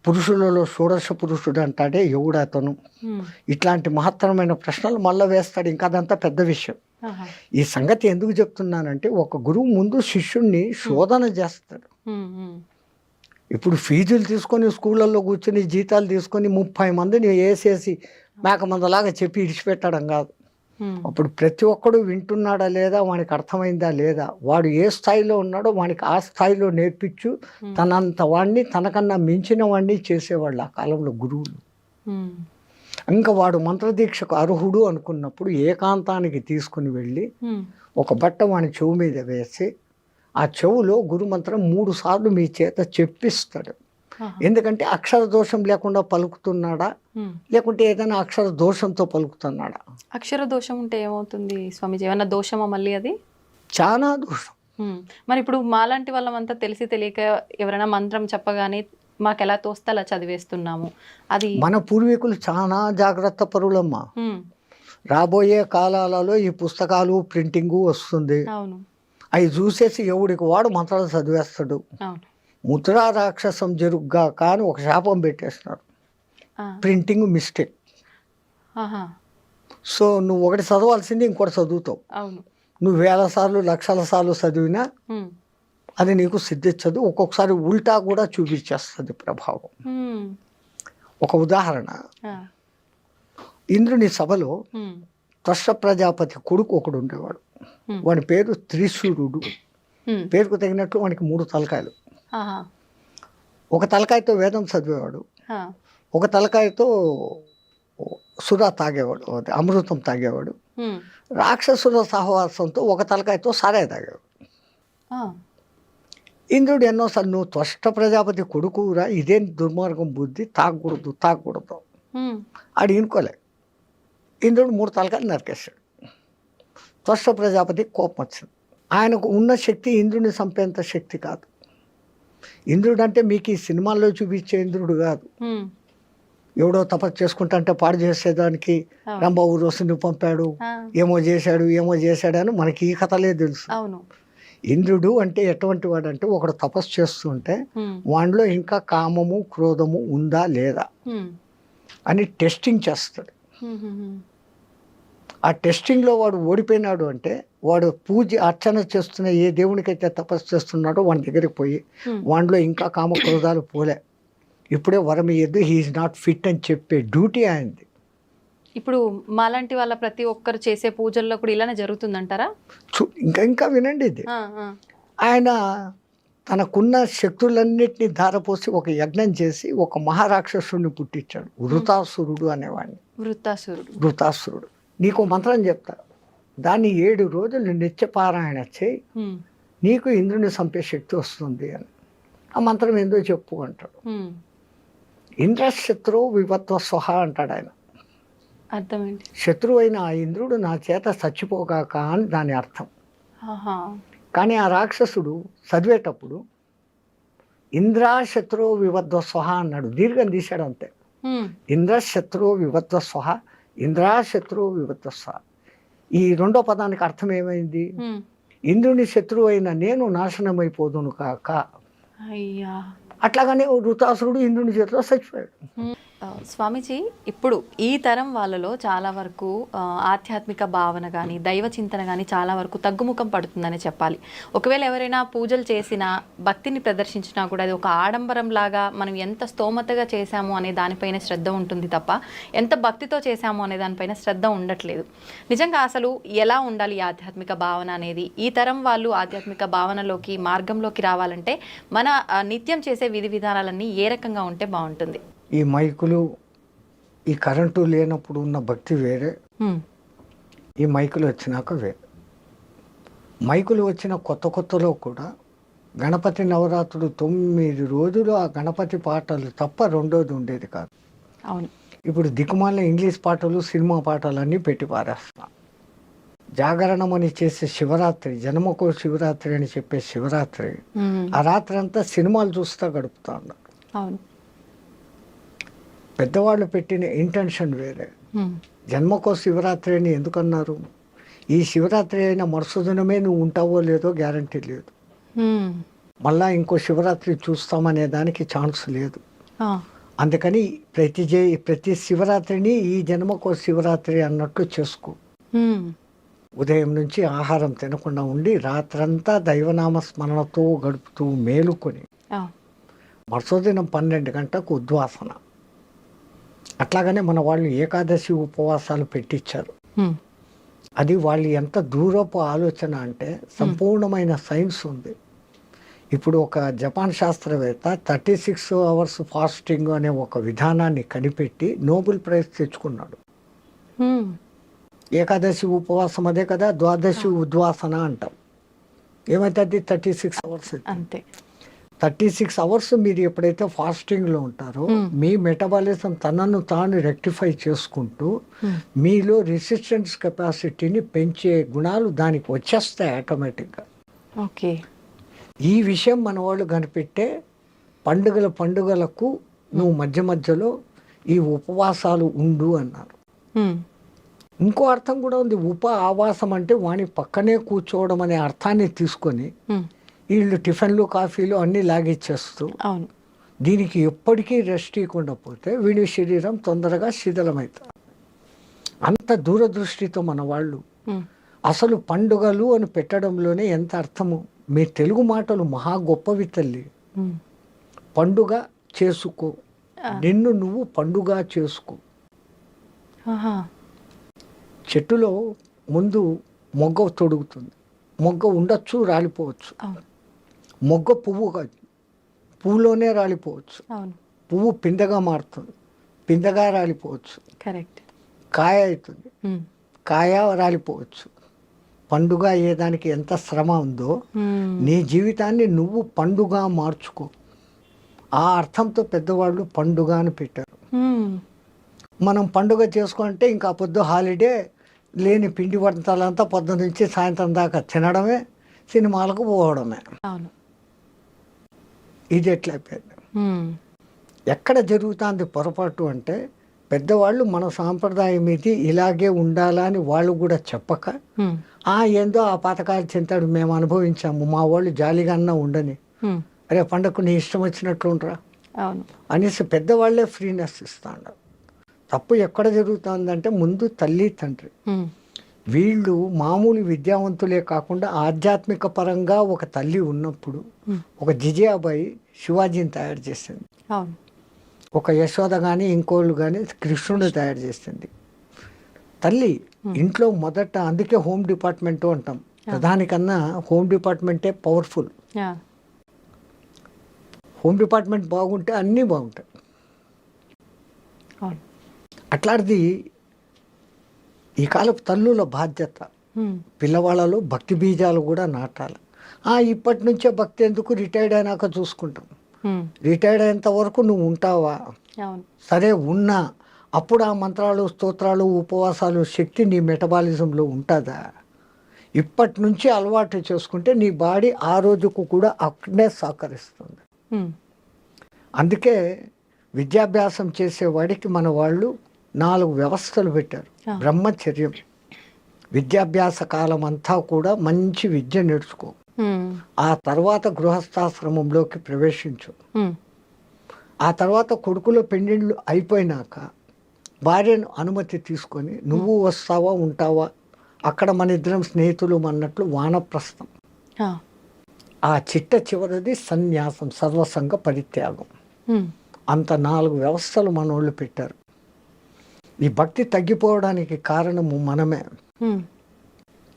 పురుషులలో షోడశ పురుషుడు అంటాడే ఎవడు అతను, ఇట్లాంటి మహత్తరమైన ప్రశ్నలు మళ్ళీ వేస్తాడు. ఇంకా అదంతా పెద్ద విషయం. ఈ సంగతి ఎందుకు చెప్తున్నానంటే, ఒక గురువు ముందు శిష్యుణ్ణి శోధన చేస్తాడు. ఇప్పుడు ఫీజులు తీసుకొని స్కూళ్ళల్లో కూర్చొని జీతాలు తీసుకొని 30 మందిని వేసేసి మేకమందలాగా చెప్పి ఇడిచిపెట్టడం కాదు. అప్పుడు ప్రతి ఒక్కడు వింటున్నాడా లేదా, వానికి అర్థమైందా లేదా, వాడు ఏ స్థాయిలో ఉన్నాడో వానికి ఆ స్థాయిలో నేర్పించు, తనంత వాడిని తనకన్నా మించిన వాడిని చేసేవాళ్ళు ఆ కాలంలో గురువులు. ఇంకా వాడు మంత్రదీక్షకు అర్హుడు అనుకున్నప్పుడు ఏకాంతానికి తీసుకుని వెళ్ళి ఒక బట్ట వాని చెవు మీద వేసి, ఆ చెవులో గురుమంత్రం 3 సార్లు మీ చేత చెప్పిస్తాడు. ఎందుకంటే అక్షర దోషం లేకుండా పలుకుతున్నాడా, లేకుంటే ఏదైనా అక్షర దోషంతో పలుకుతున్నాడా. అక్షర దోషం ఉంటే ఏమవుతుంది స్వామిజీ? ఏమన్నా దోషమా మళ్ళీ? అది చాలా దోషం. మరి ఇప్పుడు మాలాంటి వాళ్ళమంతా తెలిసి తెలియక ఎవరైనా మంత్రం చెప్పగానే మాకు ఎలా తోస్తే అలా చదివేస్తున్నాము. అది మన పూర్వీకులు చాలా జాగ్రత్త పరులమ్మా. రాబోయే కాలాలలో ఈ పుస్తకాలు ప్రింటింగు వస్తుంది, అవి చూసేసి ఎవడికి వాడు మంత్రాలు చదివేస్తాడు. ముద్రా రాక్షసం జరుగుగా కానీ ఒక శాపం పెట్టేస్తున్నారు, ప్రింటింగ్ మిస్టేక్. సో నువ్వు ఒకటి చదవాల్సింది ఇంకోటి చదువుతావు. నువ్వు 1000 సార్లు 1,00,000 సార్లు చదివినా అది నీకు సిద్ధించదు. ఒక్కొక్కసారి ఉల్టా కూడా చూపించేస్తుంది ప్రభావం. ఒక ఉదాహరణ, ఇంద్రుని సభలో త్వష్ట ప్రజాపతి కొడుకు ఒకడు ఉండేవాడు. వాడి పేరు త్రిశూరుడు. పేరుకు తగినట్లు వానికి 3 తలకాయలు. ఒక తలకాయతో వేదం చదివేవాడు, ఒక తలకాయతో సురా తాగేవాడు, అది అమృతం తాగేవాడు. హ్మ్. రాక్షసుల సహవాసంతో ఒక తలకాయతో సారాయి తాగేవాడు. ఆ. ఇంద్రుడు ఎన్నోసార్లు నువ్వు త్వష్ట ప్రజాపతి కొడుకురా, ఇదేం దుర్మార్గం బుద్ధి, తాగకూడదు తాగకూడదు. హ్మ్. ఆడు ఇనుకోలే. ఇంద్రుడు 3 తలకాయలు నరికేశాడు. త్వష్ట ప్రజాపతి కోపం వచ్చింది. ఆయనకు ఉన్న శక్తి ఇంద్రుడిని చంపేంత శక్తి కాదు. ఇంద్రుడు అంటే మీకు ఈ సినిమాల్లో చూపించే ఇంద్రుడు కాదు. హ్మ్. ఎవడో తపస్సు చేసుకుంటా అంటే పాడు చేసేదానికి అవును. రంభ ఊరోసుని పంపాడు, ఆ. ఏమో చేశాడు అని మనకి ఈ కథలే తెలుసు. అవును. ఇంద్రుడు అంటే ఎటువంటి వాడు అంటే ఒకడు తపస్సు చేస్తుంటే హ్మ్. వాడిలో ఇంకా కామము క్రోధము ఉందా లేదా హ్మ్. అని టెస్టింగ్ చేస్తాడు. హ్మ్. హ్మ్. ఆ టెస్టింగ్లో వాడు ఓడిపోయినాడు అంటే వాడు పూజ అర్చన చేస్తున్న ఏ దేవునికైతే తపస్సు చేస్తున్నాడో వాడి దగ్గరికి పోయి హ్మ్. వాడిలో ఇంకా కామ క్రోధాలు పోలే, ఇప్పుడే వరం ఇయ్యద్దు, హీఈస్ నాట్ ఫిట్ అని చెప్పే డ్యూటీ ఆయనది. ఇప్పుడు మాలాంటి వాళ్ళ ప్రతి ఒక్కరు చేసే పూజల్లో కూడా ఇలానే జరుగుతుందంటారా? ఇంకా వినండి ఇది. ఆ, ఆ. ఆయన తనకున్న శక్తులన్నిటినీ ధారపోసి ఒక యజ్ఞం చేసి ఒక మహారాక్షసుడిని పుట్టించాడు, వృతాసురుడు అనేవాడిని. వృత్తాసురుడు. వృతాసురుడు. నీకు మంత్రం చెప్తా, దాన్ని 7 రోజులు నిత్యపారాయణ చేయి, హ్మ్. నీకు ఇంద్రుని చంపే శక్తి వస్తుంది అని. ఆ మంత్రం ఏందో చెప్పు అంటాడు. హ్మ్. ఇంద్రశత్రు వివత్వ స్వహ అంటాడు ఆయన. అర్థం ఏంటి? శత్రువు అయిన ఆ ఇంద్రుడు నా చేత చచ్చిపోగాక అని దాని అర్థం. ఆహా. కానీ ఆ రాక్షసుడు చదివేటప్పుడు ఇంద్రాశత్రు వివద్వ స్వహ అన్నాడు, దీర్ఘం తీశాడు అంతే. హ్మ్. ఇంద్రశత్రు వివద్వ స్వహ, ఇంద్రాశత్రు వివద్వ స్వహ. ఈ రెండో పదానికి అర్థం ఏమైంది? హ్మ్. ఇంద్రుని శత్రువు అయిన నేను నాశనమైపోదును కాక. అయ్యా. అట్లాగానే వృతాసురుడు ఇంద్రుని చేతిలో చచ్చిపోయాడు. స్వామీజీ, ఇప్పుడు ఈ తరం వాళ్ళలో చాలా వరకు ఆధ్యాత్మిక భావన కానీ దైవ చింతన కానీ చాలా వరకు తగ్గుముఖం పడుతుందని చెప్పాలి. ఒకవేళ ఎవరైనా పూజలు చేసినా భక్తిని ప్రదర్శించినా కూడా అది ఒక ఆడంబరం లాగా మనం ఎంత స్తోమతగా చేశాము అనే దానిపైన శ్రద్ధ ఉంటుంది తప్ప ఎంత భక్తితో చేశాము అనే దానిపైన శ్రద్ధ ఉండట్లేదు. నిజంగా అసలు ఎలా ఉండాలి ఈ ఆధ్యాత్మిక భావన అనేది? ఈ తరం వాళ్ళు ఆధ్యాత్మిక భావనలోకి మార్గంలోకి రావాలంటే మన నిత్యం చేసే విధి విధానాలన్నీ ఏ రకంగా ఉంటే బాగుంటుంది? ఈ మైకులు, ఈ కరెంటు లేనప్పుడు ఉన్న భక్తి వేరే, ఈ మైకులు వచ్చినాక వేరే. మైకులు వచ్చిన కొత్తలో కూడా గణపతి నవరాత్రులు 9 రోజులు ఆ గణపతి పాటలు తప్ప రెండోది ఉండేది కాదు. అవును. ఇప్పుడు దిక్కుమాల ఇంగ్లీష్ పాటలు, సినిమా పాటలు అన్నీ పెట్టి పారేస్తున్నాం. జాగరణం అని చేసే శివరాత్రి, జన్మకో శివరాత్రి అని చెప్పే శివరాత్రి, ఆ రాత్రి అంతా సినిమాలు చూస్తూ గడుపుతా ఉన్నారు. అవును. పెద్దవాళ్ళు పెట్టిన ఇంటెన్షన్ వేరే. జన్మకో శివరాత్రి అని ఎందుకన్నారు? ఈ శివరాత్రి అయిన మరుసదినమే నువ్వు ఉంటావో లేదో గ్యారంటీ లేదు, మళ్ళా ఇంకో శివరాత్రి చూస్తామనే దానికి ఛాన్స్ లేదు. అందుకని ప్రతి శివరాత్రిని ఈ జన్మకో శివరాత్రి అన్నట్లు చేసుకో. ఉదయం నుంచి ఆహారం తినకుండా ఉండి రాత్రంతా దైవనామ స్మరణతో గడుపుతూ మేలుకొని మరుసదినం 12 గంటలకు ఉద్వాసన. అట్లాగనే మన వాళ్ళు ఏకాదశి ఉపవాసాలు పెట్టించారు. అది వాళ్ళు ఎంత దూరపు ఆలోచన అంటే సంపూర్ణమైన సైన్స్ ఉంది. ఇప్పుడు ఒక జపాన్ శాస్త్రవేత్త 36 అవర్స్ ఫాస్టింగ్ అనే ఒక విధానాన్ని కనిపెట్టి నోబెల్ ప్రైజ్ తెచ్చుకున్నాడు. ఏకాదశి ఉపవాసం అదే కదా, ద్వాదశి ఉద్వాసన అంటాం. ఏమైతుంది? 36 అవర్స్ అంతే. 36 అవర్స్ మీరు ఎప్పుడైతే ఫాస్టింగ్లో ఉంటారో మీ మెటబాలిజం తనను తాను రెక్టిఫై చేసుకుంటూ మీలో రెసిస్టెన్స్ కెపాసిటీని పెంచే గుణాలు దానికి వచ్చేస్తాయి ఆటోమేటిక్గా. ఓకే. ఈ విషయం మన వాళ్ళు కనిపెట్టే పండుగలకు నువ్వు మధ్యలో ఈ ఉపవాసాలు ఉండు అన్నారు. ఇంకో అర్థం కూడా ఉంది. ఆవాసం అంటే వాని పక్కనే కూర్చోవడం అనే అర్థాన్ని తీసుకొని వీళ్ళు టిఫిన్లు కాఫీలు అన్నీ లాగిచ్చేస్తూ అవును దీనికి ఎప్పటికీ రెస్ట్ ఇవ్వకుండా పోతే వీడి శరీరం తొందరగా శిథిలమవుతుంది. అంత దూరదృష్టితో మన వాళ్ళు అసలు పండుగలు అని పెట్టడంలోనే ఎంత అర్థము. మీ తెలుగు మాటలు మహా గొప్పవి తల్లి. పండుగ చేసుకో, నిన్ను నువ్వు పండుగ చేసుకో. చెట్టులో ముందు మొగ్గ తొడుగుతుంది, మొగ్గ ఉండొచ్చు రాలిపోవచ్చు. మొగ్గ పువ్వు కాదు, పువ్వులోనే రాలిపోవచ్చు. పువ్వు పిందెగా మారుతుంది, పిందెగా రాలిపోవచ్చు. కరెక్ట్. కాయ అవుతుంది. కాయ రాలిపోవచ్చు. పండుగ అయ్యేదానికి ఎంత శ్రమ ఉందో నీ జీవితాన్ని నువ్వు పండుగ మార్చుకో. ఆ అర్థంతో పెద్దవాళ్ళు పండుగ అని పెట్టారు. మనం పండుగ చేసుకుంటే ఇంకా పొద్దు హాలిడే, లేని పిండి వంటలంతా పొద్దు నుంచి సాయంత్రం దాకా తినడమే, సినిమాలకు పోవడమే. ఇది ఎట్లయిపోయింది. ఎక్కడ జరుగుతుంది పొరపాటు అంటే, పెద్దవాళ్ళు మన సాంప్రదాయం ఇది, ఇలాగే ఉండాలని వాళ్ళు కూడా చెప్పక, ఏందో ఆ పథకాలు చింతాడు మేము అనుభవించాము, మా వాళ్ళు జాలిగా అన్నా ఉండని, అరే పండగకు నీ ఇష్టం వచ్చినట్లు ఉండరా అనేసి పెద్దవాళ్లే ఫ్రీనెస్ ఇస్తాడు. తప్పు ఎక్కడ జరుగుతుందంటే, ముందు తల్లి తండ్రి వీళ్ళు మామూలు విద్యావంతులే కాకుండా ఆధ్యాత్మిక పరంగా ఒక తల్లి ఉన్నప్పుడు, ఒక జిజియాబాయి శివాజీని తయారు చేసింది, ఒక యశోద కానీ ఇంకోళ్ళు కానీ కృష్ణుడు తయారు చేసింది. తల్లి ఇంట్లో మొదట, అందుకే హోమ్ డిపార్ట్మెంట్ అంటాం, దానికన్నా హోమ్ డిపార్ట్మెంటే పవర్ఫుల్. హోమ్ డిపార్ట్మెంట్ బాగుంటే అన్నీ బాగుంటాయి. అట్లాంటిది ఈ కాలపు తల్లుల బాధ్యత, పిల్లవాళ్ళలో భక్తి బీజాలు కూడా నాటాలి. ఇప్పటి నుంచే భక్తి ఎందుకు, రిటైర్డ్ అయినాక చూసుకుంటాం. రిటైర్డ్ అయ్యేంత వరకు నువ్వు ఉంటావా? సరే ఉన్నా, అప్పుడు ఆ మంత్రాలు, స్తోత్రాలు, ఉపవాసాలు శక్తి నీ మెటబాలిజంలో ఉంటుందా? ఇప్పటి నుంచి అలవాటు చేసుకుంటే నీ బాడీ ఆ రోజుకు కూడా అక్కడే సహకరిస్తుంది. అందుకే విద్యాభ్యాసం చేసేవాడికి మన వాళ్ళు 4 వ్యవస్థలు పెట్టారు. బ్రహ్మచర్యం, విద్యాభ్యాస కాలం అంతా కూడా మంచి విద్య నేర్చుకో, ఆ తర్వాత గృహస్థాశ్రమంలోకి ప్రవేశించు, ఆ తర్వాత కొడుకులో పెండిళ్ళు అయిపోయినాక భార్యను అనుమతి తీసుకొని నువ్వు వస్తావా ఉంటావా, అక్కడ మన ఇద్దరం స్నేహితులు అన్నట్లు వానప్రస్థం. ఆ చిట్ట చివరిది సన్యాసం, సర్వసంగ పరిత్యాగం. అంత 4 వ్యవస్థలు మన వాళ్ళు పెట్టారు. ఈ భక్తి తగ్గిపోవడానికి కారణము మనమే.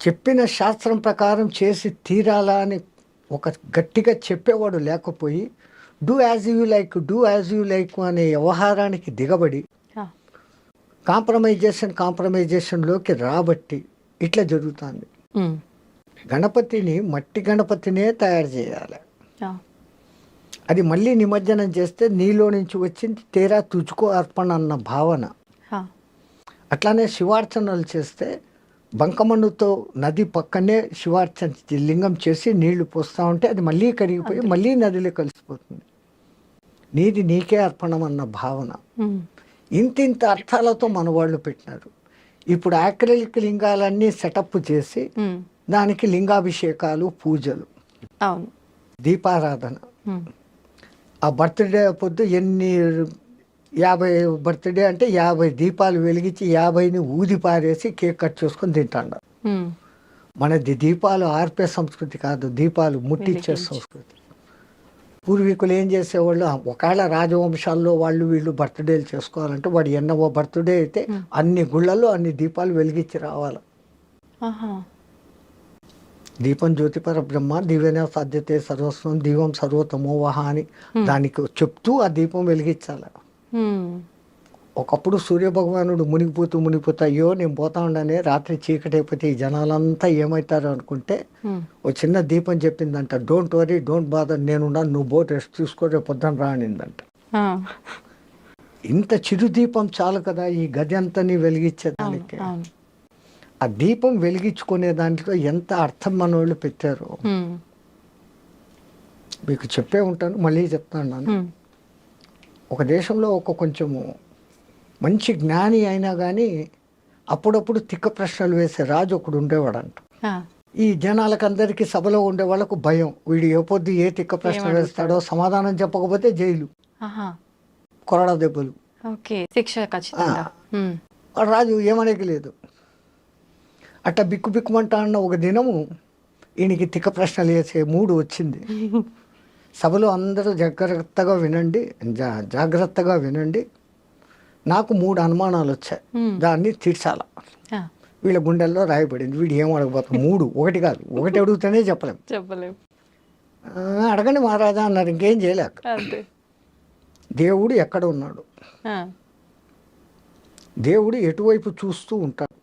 చెప్పిన శాస్త్రం ప్రకారం చేసి తీరాలా అని ఒక గట్టిగా చెప్పేవాడు లేకపోయి, do as you like, do as you like అనే వ్యవహారానికి దిగబడి కాంప్రమైజేషన్లోకి రాబట్టి ఇట్లా జరుగుతుంది. గణపతిని, మట్టి గణపతినే తయారు చేయాలి. అది మళ్ళీ నిమజ్జనం చేస్తే నీలో నుంచి వచ్చింది తేరా తుజుకో అర్పణ అన్న భావన. అట్లానే శివార్చనలు చేస్తే బంకమన్నుతో నది పక్కనే శివార్చన లింగం చేసి నీళ్లు పోస్తూ ఉంటే అది మళ్ళీ కరిగిపోయి మళ్ళీ నదిలో కలిసిపోతుంది. నీది నీకే అర్పణం అన్న భావన. ఇంతింత అర్థాలతో మన వాళ్ళు పెట్టినారు. ఇప్పుడు యాక్రిలిక్ లింగాలన్నీ సెటప్ చేసి దానికి లింగాభిషేకాలు, పూజలు, దీపారాధన. ఆ బర్త్డే పొద్దు 50 బర్త్డే అంటే 50 దీపాలు వెలిగించి 50ని ఊది పారేసి కేక్ కట్ చేసుకొని తింటాడు. మనది దీపాలు ఆర్పే సంస్కృతి కాదు, దీపాలు ముట్టించే సంస్కృతి. పూర్వీకులు ఏం చేసేవాళ్ళు, ఒకవేళ రాజవంశాల్లో వాళ్ళు వీళ్ళు బర్త్డేలు చేసుకోవాలంటే వాడు ఎన్నో బర్త్డే అయితే అన్ని గుళ్ళల్లో అన్ని దీపాలు వెలిగించి రావాలి. దీపం జ్యోతి పరబ్రహ్మ, దివ్యనే సాధ్యతే సర్వస్వం, దీపం సర్వోత్తమో వహ అని దానికి చెప్తూ ఆ దీపం వెలిగించాలి. ఒకప్పుడు సూర్యభగవానుడు మునిగిపోతూ అయ్యో నేను పోతా ఉండనే, రాత్రి చీకటి అయిపోతే ఈ జనాలంతా ఏమవుతారు అనుకుంటే ఓ చిన్న దీపం చెప్పిందంట, డోంట్ వరీ డోంట్ బాదర్, నేనున్నాను, నువ్వు బోట్ రెస్ట్ తీసుకో, రేపు పొద్దున రా అనిందంట. ఇంత చిరు దీపం చాలు కదా ఈ గది అంతని వెలిగించేదానికి. ఆ దీపం వెలిగించుకునే దాంట్లో ఎంత అర్థం మన వాళ్ళు పెట్టారో మీకు చెప్పే ఉంటాను, మళ్ళీ చెప్తాను. ఒక దేశంలో ఒక కొంచెము మంచి జ్ఞాని అయినా కానీ అప్పుడప్పుడు తిక్క ప్రశ్నలు వేసే రాజు ఒకడు ఉండేవాడంట. ఈ జనాలకు అందరికీ సభలో ఉండే వాళ్ళకు భయం, వీడు ఏ పొద్దు ఏ తిక్క ప్రశ్న వేస్తాడో, సమాధానం చెప్పకపోతే జైలు, కొరడా దెబ్బలు, రాజు ఏమనేకి లేదు. అట్లా బిక్కుమంటా అన్న ఒక దినము ఈయనకి తిక్క ప్రశ్నలు వేసే మూడు వచ్చింది. సభలో అందరూ జాగ్రత్తగా వినండి, నాకు 3 అనుమానాలు వచ్చాయి, దాన్ని తీర్చాల. వీళ్ళ గుండెల్లో రాయబడింది, వీడు ఏం అడగబోతాం. 3, ఒకటి కాదు, ఒకటి అడిగితేనే చెప్పలేం. అడగండి మహారాజా అన్నారు, ఇంకేం చేయలేక. దేవుడు ఎక్కడ ఉన్నాడు, దేవుడు ఎటువైపు చూస్తూ ఉంటాడు.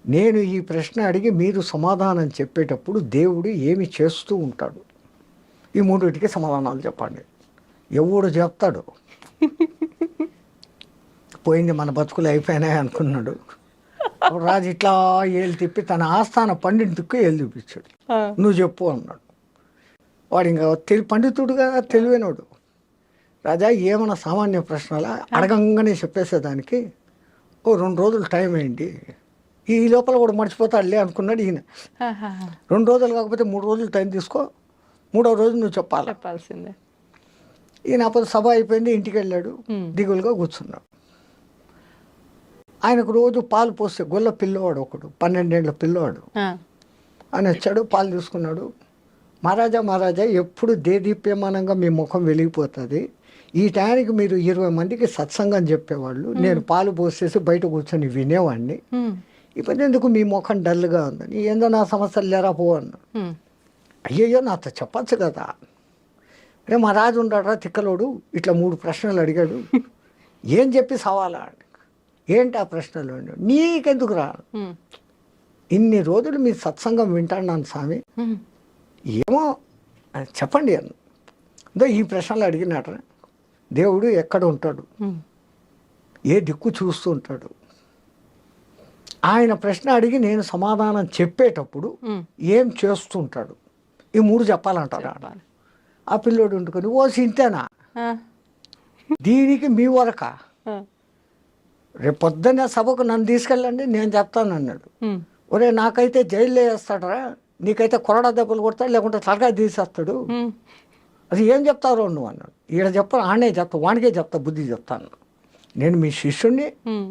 నేను ఈ ప్రశ్న అడిగి మీరు సమాధానం చెప్పేటప్పుడు దేవుడు ఏమి చేస్తూ ఉంటాడు? ఈ మూడింటికి సమాధానాలు చెప్పండి. ఎవడు చెప్తాడు? పోయింది మన బతుకులు అయిపోయినాయి అనుకున్నాడు. రాజు ఇట్లా ఏళ్ళు తిప్పి తన ఆస్థాన పండితుకు ఏళ్ళు చూపించాడు. నువ్వు చెప్పు అన్నాడు. వాడు ఇంకా పండితుడుగా తెలివైనడు. రాజా ఏమన్నా సామాన్య ప్రశ్నలా అడగంగానే చెప్పేసేదానికి 2 రోజులు టైం అయింది, ఈ లోపల కూడా మర్చిపోతాడులే అనుకున్నాడు ఈయన. 2 రోజులు కాకపోతే 3 రోజులు టైం తీసుకో, 3వ రోజు నువ్వు చెప్పాల్సిందే. ఈయన అప్పుడు సభ అయిపోయింది, ఇంటికి వెళ్ళాడు, దిగులుగా కూర్చున్నాడు. ఆయనకు రోజు పాలు పోస్తే గొల్ల పిల్లవాడు ఒకడు, 12 ఏళ్ళ పిల్లవాడు, ఆయన వచ్చాడు, పాలు తీసుకున్నాడు. మహారాజా ఎప్పుడు దేదీప్యమానంగా మీ ముఖం వెలిగిపోతుంది, ఈ టైంకి మీరు 20 మందికి సత్సంగం చెప్పేవాళ్ళు, నేను పాలు పోసేసి బయట కూర్చొని వినేవాడిని, ఇప్పుడు ఎందుకు మీ ముఖం డల్గా ఉందని, ఏందో నా సమస్యలు లేరా పో అన్నాడు. అయ్యయ్యో నాతో చెప్పచ్చు కదా. రే మా రాజు ఉన్నాడు తిక్కలోడు, ఇట్లా 3 ప్రశ్నలు అడిగాడు, ఏం చెప్పి సవాలా? ఏంటి ఆ ప్రశ్నలు? నీకెందుకు రా, ఇన్ని రోజులు మీ సత్సంగం వింటాను స్వామి, ఏమో చెప్పండి అన్న. ఈ ప్రశ్నలు అడిగినట్రా, దేవుడు ఎక్కడ ఉంటాడు, ఏ దిక్కు చూస్తూ ఉంటాడు? ఆయన ప్రశ్న అడిగి నేను సమాధానం చెప్పేటప్పుడు ఏం చేస్తుంటాడు? ఈ 3 చెప్పాలంటారా? ఆ పిల్లోడు ఉంటుకొని ఓ సింతేనా, దీనికి మీ వరక, రేపు పొద్దున్న సభకు నన్ను తీసుకెళ్ళండి నేను చెప్తాను అన్నాడు. ఒరే నాకైతే జైల్లో వేస్తాడరా, నీకైతే కొరడా దెబ్బలు కొడతాడు, లేకుంటే తలకాయ తీసేస్తాడు, అది ఏం చెప్తారో నువ్వు అన్నాడు. ఈడ చెప్పను, ఆడనే చెప్తా, వానికే చెప్తా, బుద్ధి చెప్తాను. నేను మీ శిష్యుణ్ణి,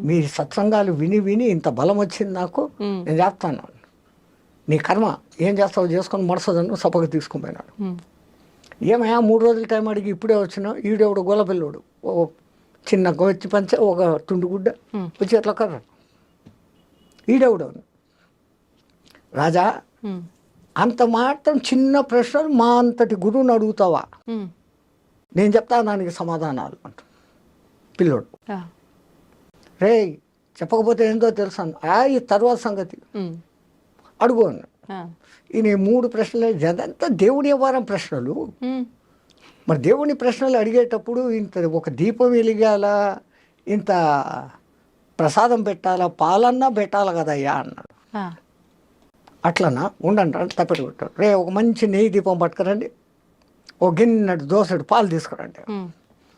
మీ సత్సంగాలు విని విని ఇంత బలం వచ్చింది నాకు, నేను చెప్తాను. నీ కర్మ ఏం చేస్తావు చేసుకొని మడసదను సభకు తీసుకుని పోయినాడు. ఏమయ్యా 3 రోజుల టైం అడిగి ఇప్పుడే వచ్చినావు, ఈడెవడు గోలపిల్లోడు, ఓ చిన్న గొచ్చి పంచ, ఒక తుండుగుడ్డ వచ్చి అట్లా కర్ర, ఈడెవడు. రాజా అంత మాత్రం చిన్న ప్రశ్నలు మా అంతటి గురువుని అడుగుతావా, నేను చెప్తాను దానికి సమాధానాలు అంట పిల్లోడు. రే చెప్పకపోతే ఏందో తెలుసాను, ఈ తర్వాత సంగతి అడుగు అన్న. ఈయన 3 ప్రశ్నలు అదంతా దేవుడి వ్యవహారం ప్రశ్నలు. మరి దేవుని ప్రశ్నలు అడిగేటప్పుడు ఇంత ఒక దీపం వెలిగాలా, ఇంత ప్రసాదం పెట్టాలా, పాలన్నా పెట్టాలి కదయ్యా అన్నాడు. అట్లనా ఉండండి అంటే తప్పెట్టు పెట్టాడు. రే ఒక మంచి నెయ్యి దీపం పట్టుకురండి, ఒక గిన్నెడు దోసెడు పాలు తీసుకురండి,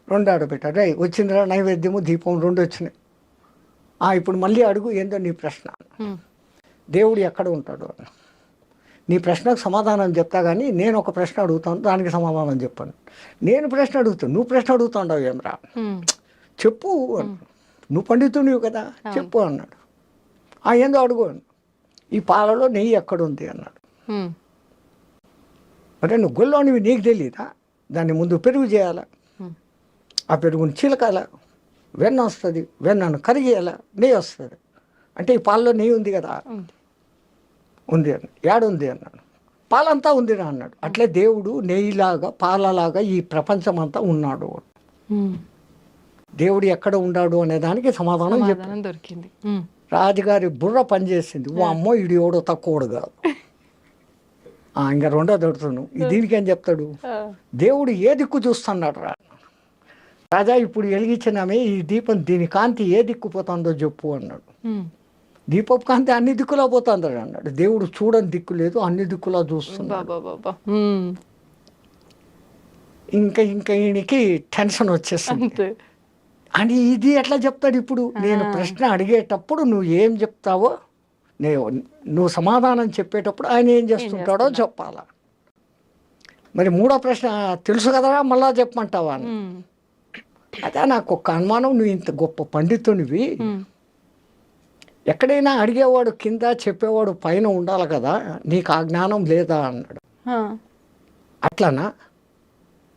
2 ఆడబెట్టాడు. రే వచ్చిందిరా నైవేద్యము దీపం 2 వచ్చినాయి. ఇప్పుడు మళ్ళీ అడుగు ఏందో నీ ప్రశ్న. దేవుడు ఎక్కడ ఉంటాడు అన్న. నీ ప్రశ్నకు సమాధానం చెప్తా కానీ నేను ఒక ప్రశ్న అడుగుతాను, దానికి సమాధానం చెప్పాను. నేను ప్రశ్న అడుగుతాను, నువ్వు ప్రశ్న అడుగుతావు ఏమరా, చెప్పు అన్నాడు. నువ్వు పండితుడివి కదా చెప్పు అన్నాడు. ఏందో అడుగు అన్నాడు. ఈ పాలలో నెయ్యి ఎక్కడుంది అన్నాడు. అంటే నువ్వు గొల్లోనివి నీకు తెలియదా, దాన్ని ముందు పెరుగు చేయాలా, ఆ పెరుగుని చిలకాల, వెన్న వస్తుంది, వెన్నను కరిగేయాలా, నెయ్యి వస్తుంది. అంటే ఈ పాలలో నెయ్యి ఉంది కదా, ఉంది అన్న. ఏడుంది అన్నాడు. పాలంతా ఉందిరా అన్నాడు. అట్లే దేవుడు నెయ్యిలాగా పాలలాగా ఈ ప్రపంచం అంతా ఉన్నాడు. దేవుడు ఎక్కడ ఉన్నాడు అనే దానికి సమాధానం దొరికింది. రాజుగారి బుర్ర పనిచేసింది. ఓ అమ్మో ఇది ఎవడో తక్కువడు కాదు. ఇంకా 2వ దొరుకుతున్నావు. దీనికి ఏం చెప్తాడు, దేవుడు ఏ దిక్కు చూస్తున్నాడు రా రాజా, ఇప్పుడు వెలిగించినామే ఈ దీపం, దీని కాంతి ఏ దిక్కు పోతుందో చెప్పు అన్నాడు. దీపపు కాంతి అన్ని దిక్కులా పోతుంది అన్నాడు. దేవుడు చూడని దిక్కు లేదు, అన్ని దిక్కులా చూస్తున్నాడు. ఇంకా ఈయనకి టెన్షన్ వచ్చేస్తుంది. అని ఇది ఎట్లా చెప్తాడు ఇప్పుడు, నేను ప్రశ్న అడిగేటప్పుడు నువ్వు ఏం చెప్తావో, నువ్వు సమాధానం చెప్పేటప్పుడు ఆయన ఏం చేస్తుంటాడో చెప్పాలా. మరి 3వ ప్రశ్న తెలుసు కదరా మళ్ళా చెప్పమంటావా అని. అదే నాకు ఒక అనుమానం, నువ్వు ఇంత గొప్ప పండితునివి, ఎక్కడైనా అడిగేవాడు కింద చెప్పేవాడు పైన ఉండాలి కదా, నీకు ఆ జ్ఞానం లేదా అన్నాడు. అట్లనా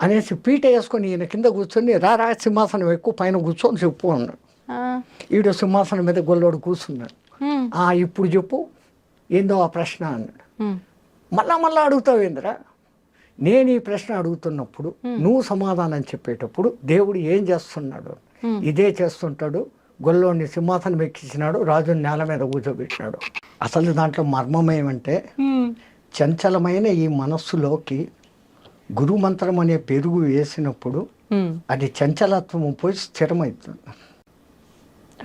అనేసి పీట వేసుకొని ఈయన కింద కూర్చొని రా సింహాసనం ఎక్కువ పైన కూర్చొని చెప్పు అన్నాడు. ఈడు సింహాసనం మీద గొల్లోడు కూర్చున్నాడు. ఇప్పుడు చెప్పు ఏందో ఆ ప్రశ్న అన్నాడు. మళ్ళా అడుగుతావు ఏందిరా, నేను ఈ ప్రశ్న అడుగుతున్నప్పుడు నువ్వు సమాధానం చెప్పేటప్పుడు దేవుడు ఏం చేస్తున్నాడు, ఇదే చేస్తుంటాడు, గొల్లోని సింహాసనం ఎక్కించినాడు, రాజుని నేల మీద కూర్చోబెట్టినాడు. అసలు దాంట్లో మర్మం ఏమంటే చంచలమైన ఈ మనస్సులోకి గురుమంత్రం అనే పెరుగు వేసినప్పుడు అది చంచలత్వం పోయి స్థిరమవుతుంది.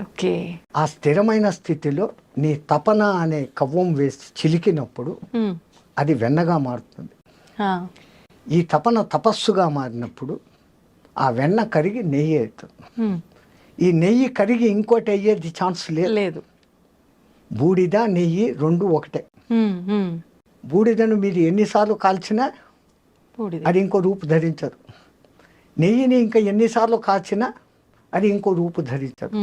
ఓకే. ఆ స్థిరమైన స్థితిలో నీ తపన అనే కవ్వం వేసి చిలికినప్పుడు అది వెన్నగా మారుతుంది. ఈ తపన తపస్సుగా మారినప్పుడు ఆ వెన్న కరిగి నెయ్యి అవుతుంది. ఈ నెయ్యి కరిగి ఇంకోటి అయ్యేది ఛాన్స్ లేదు. బూడిద నెయ్యి రెండు ఒకటే. బూడిదను మీరు ఎన్నిసార్లు కాల్చినా అది ఇంకో రూపు ధరించదు. నెయ్యిని ఇంకా ఎన్నిసార్లు కాల్చినా అది ఇంకో రూపు ధరించదు.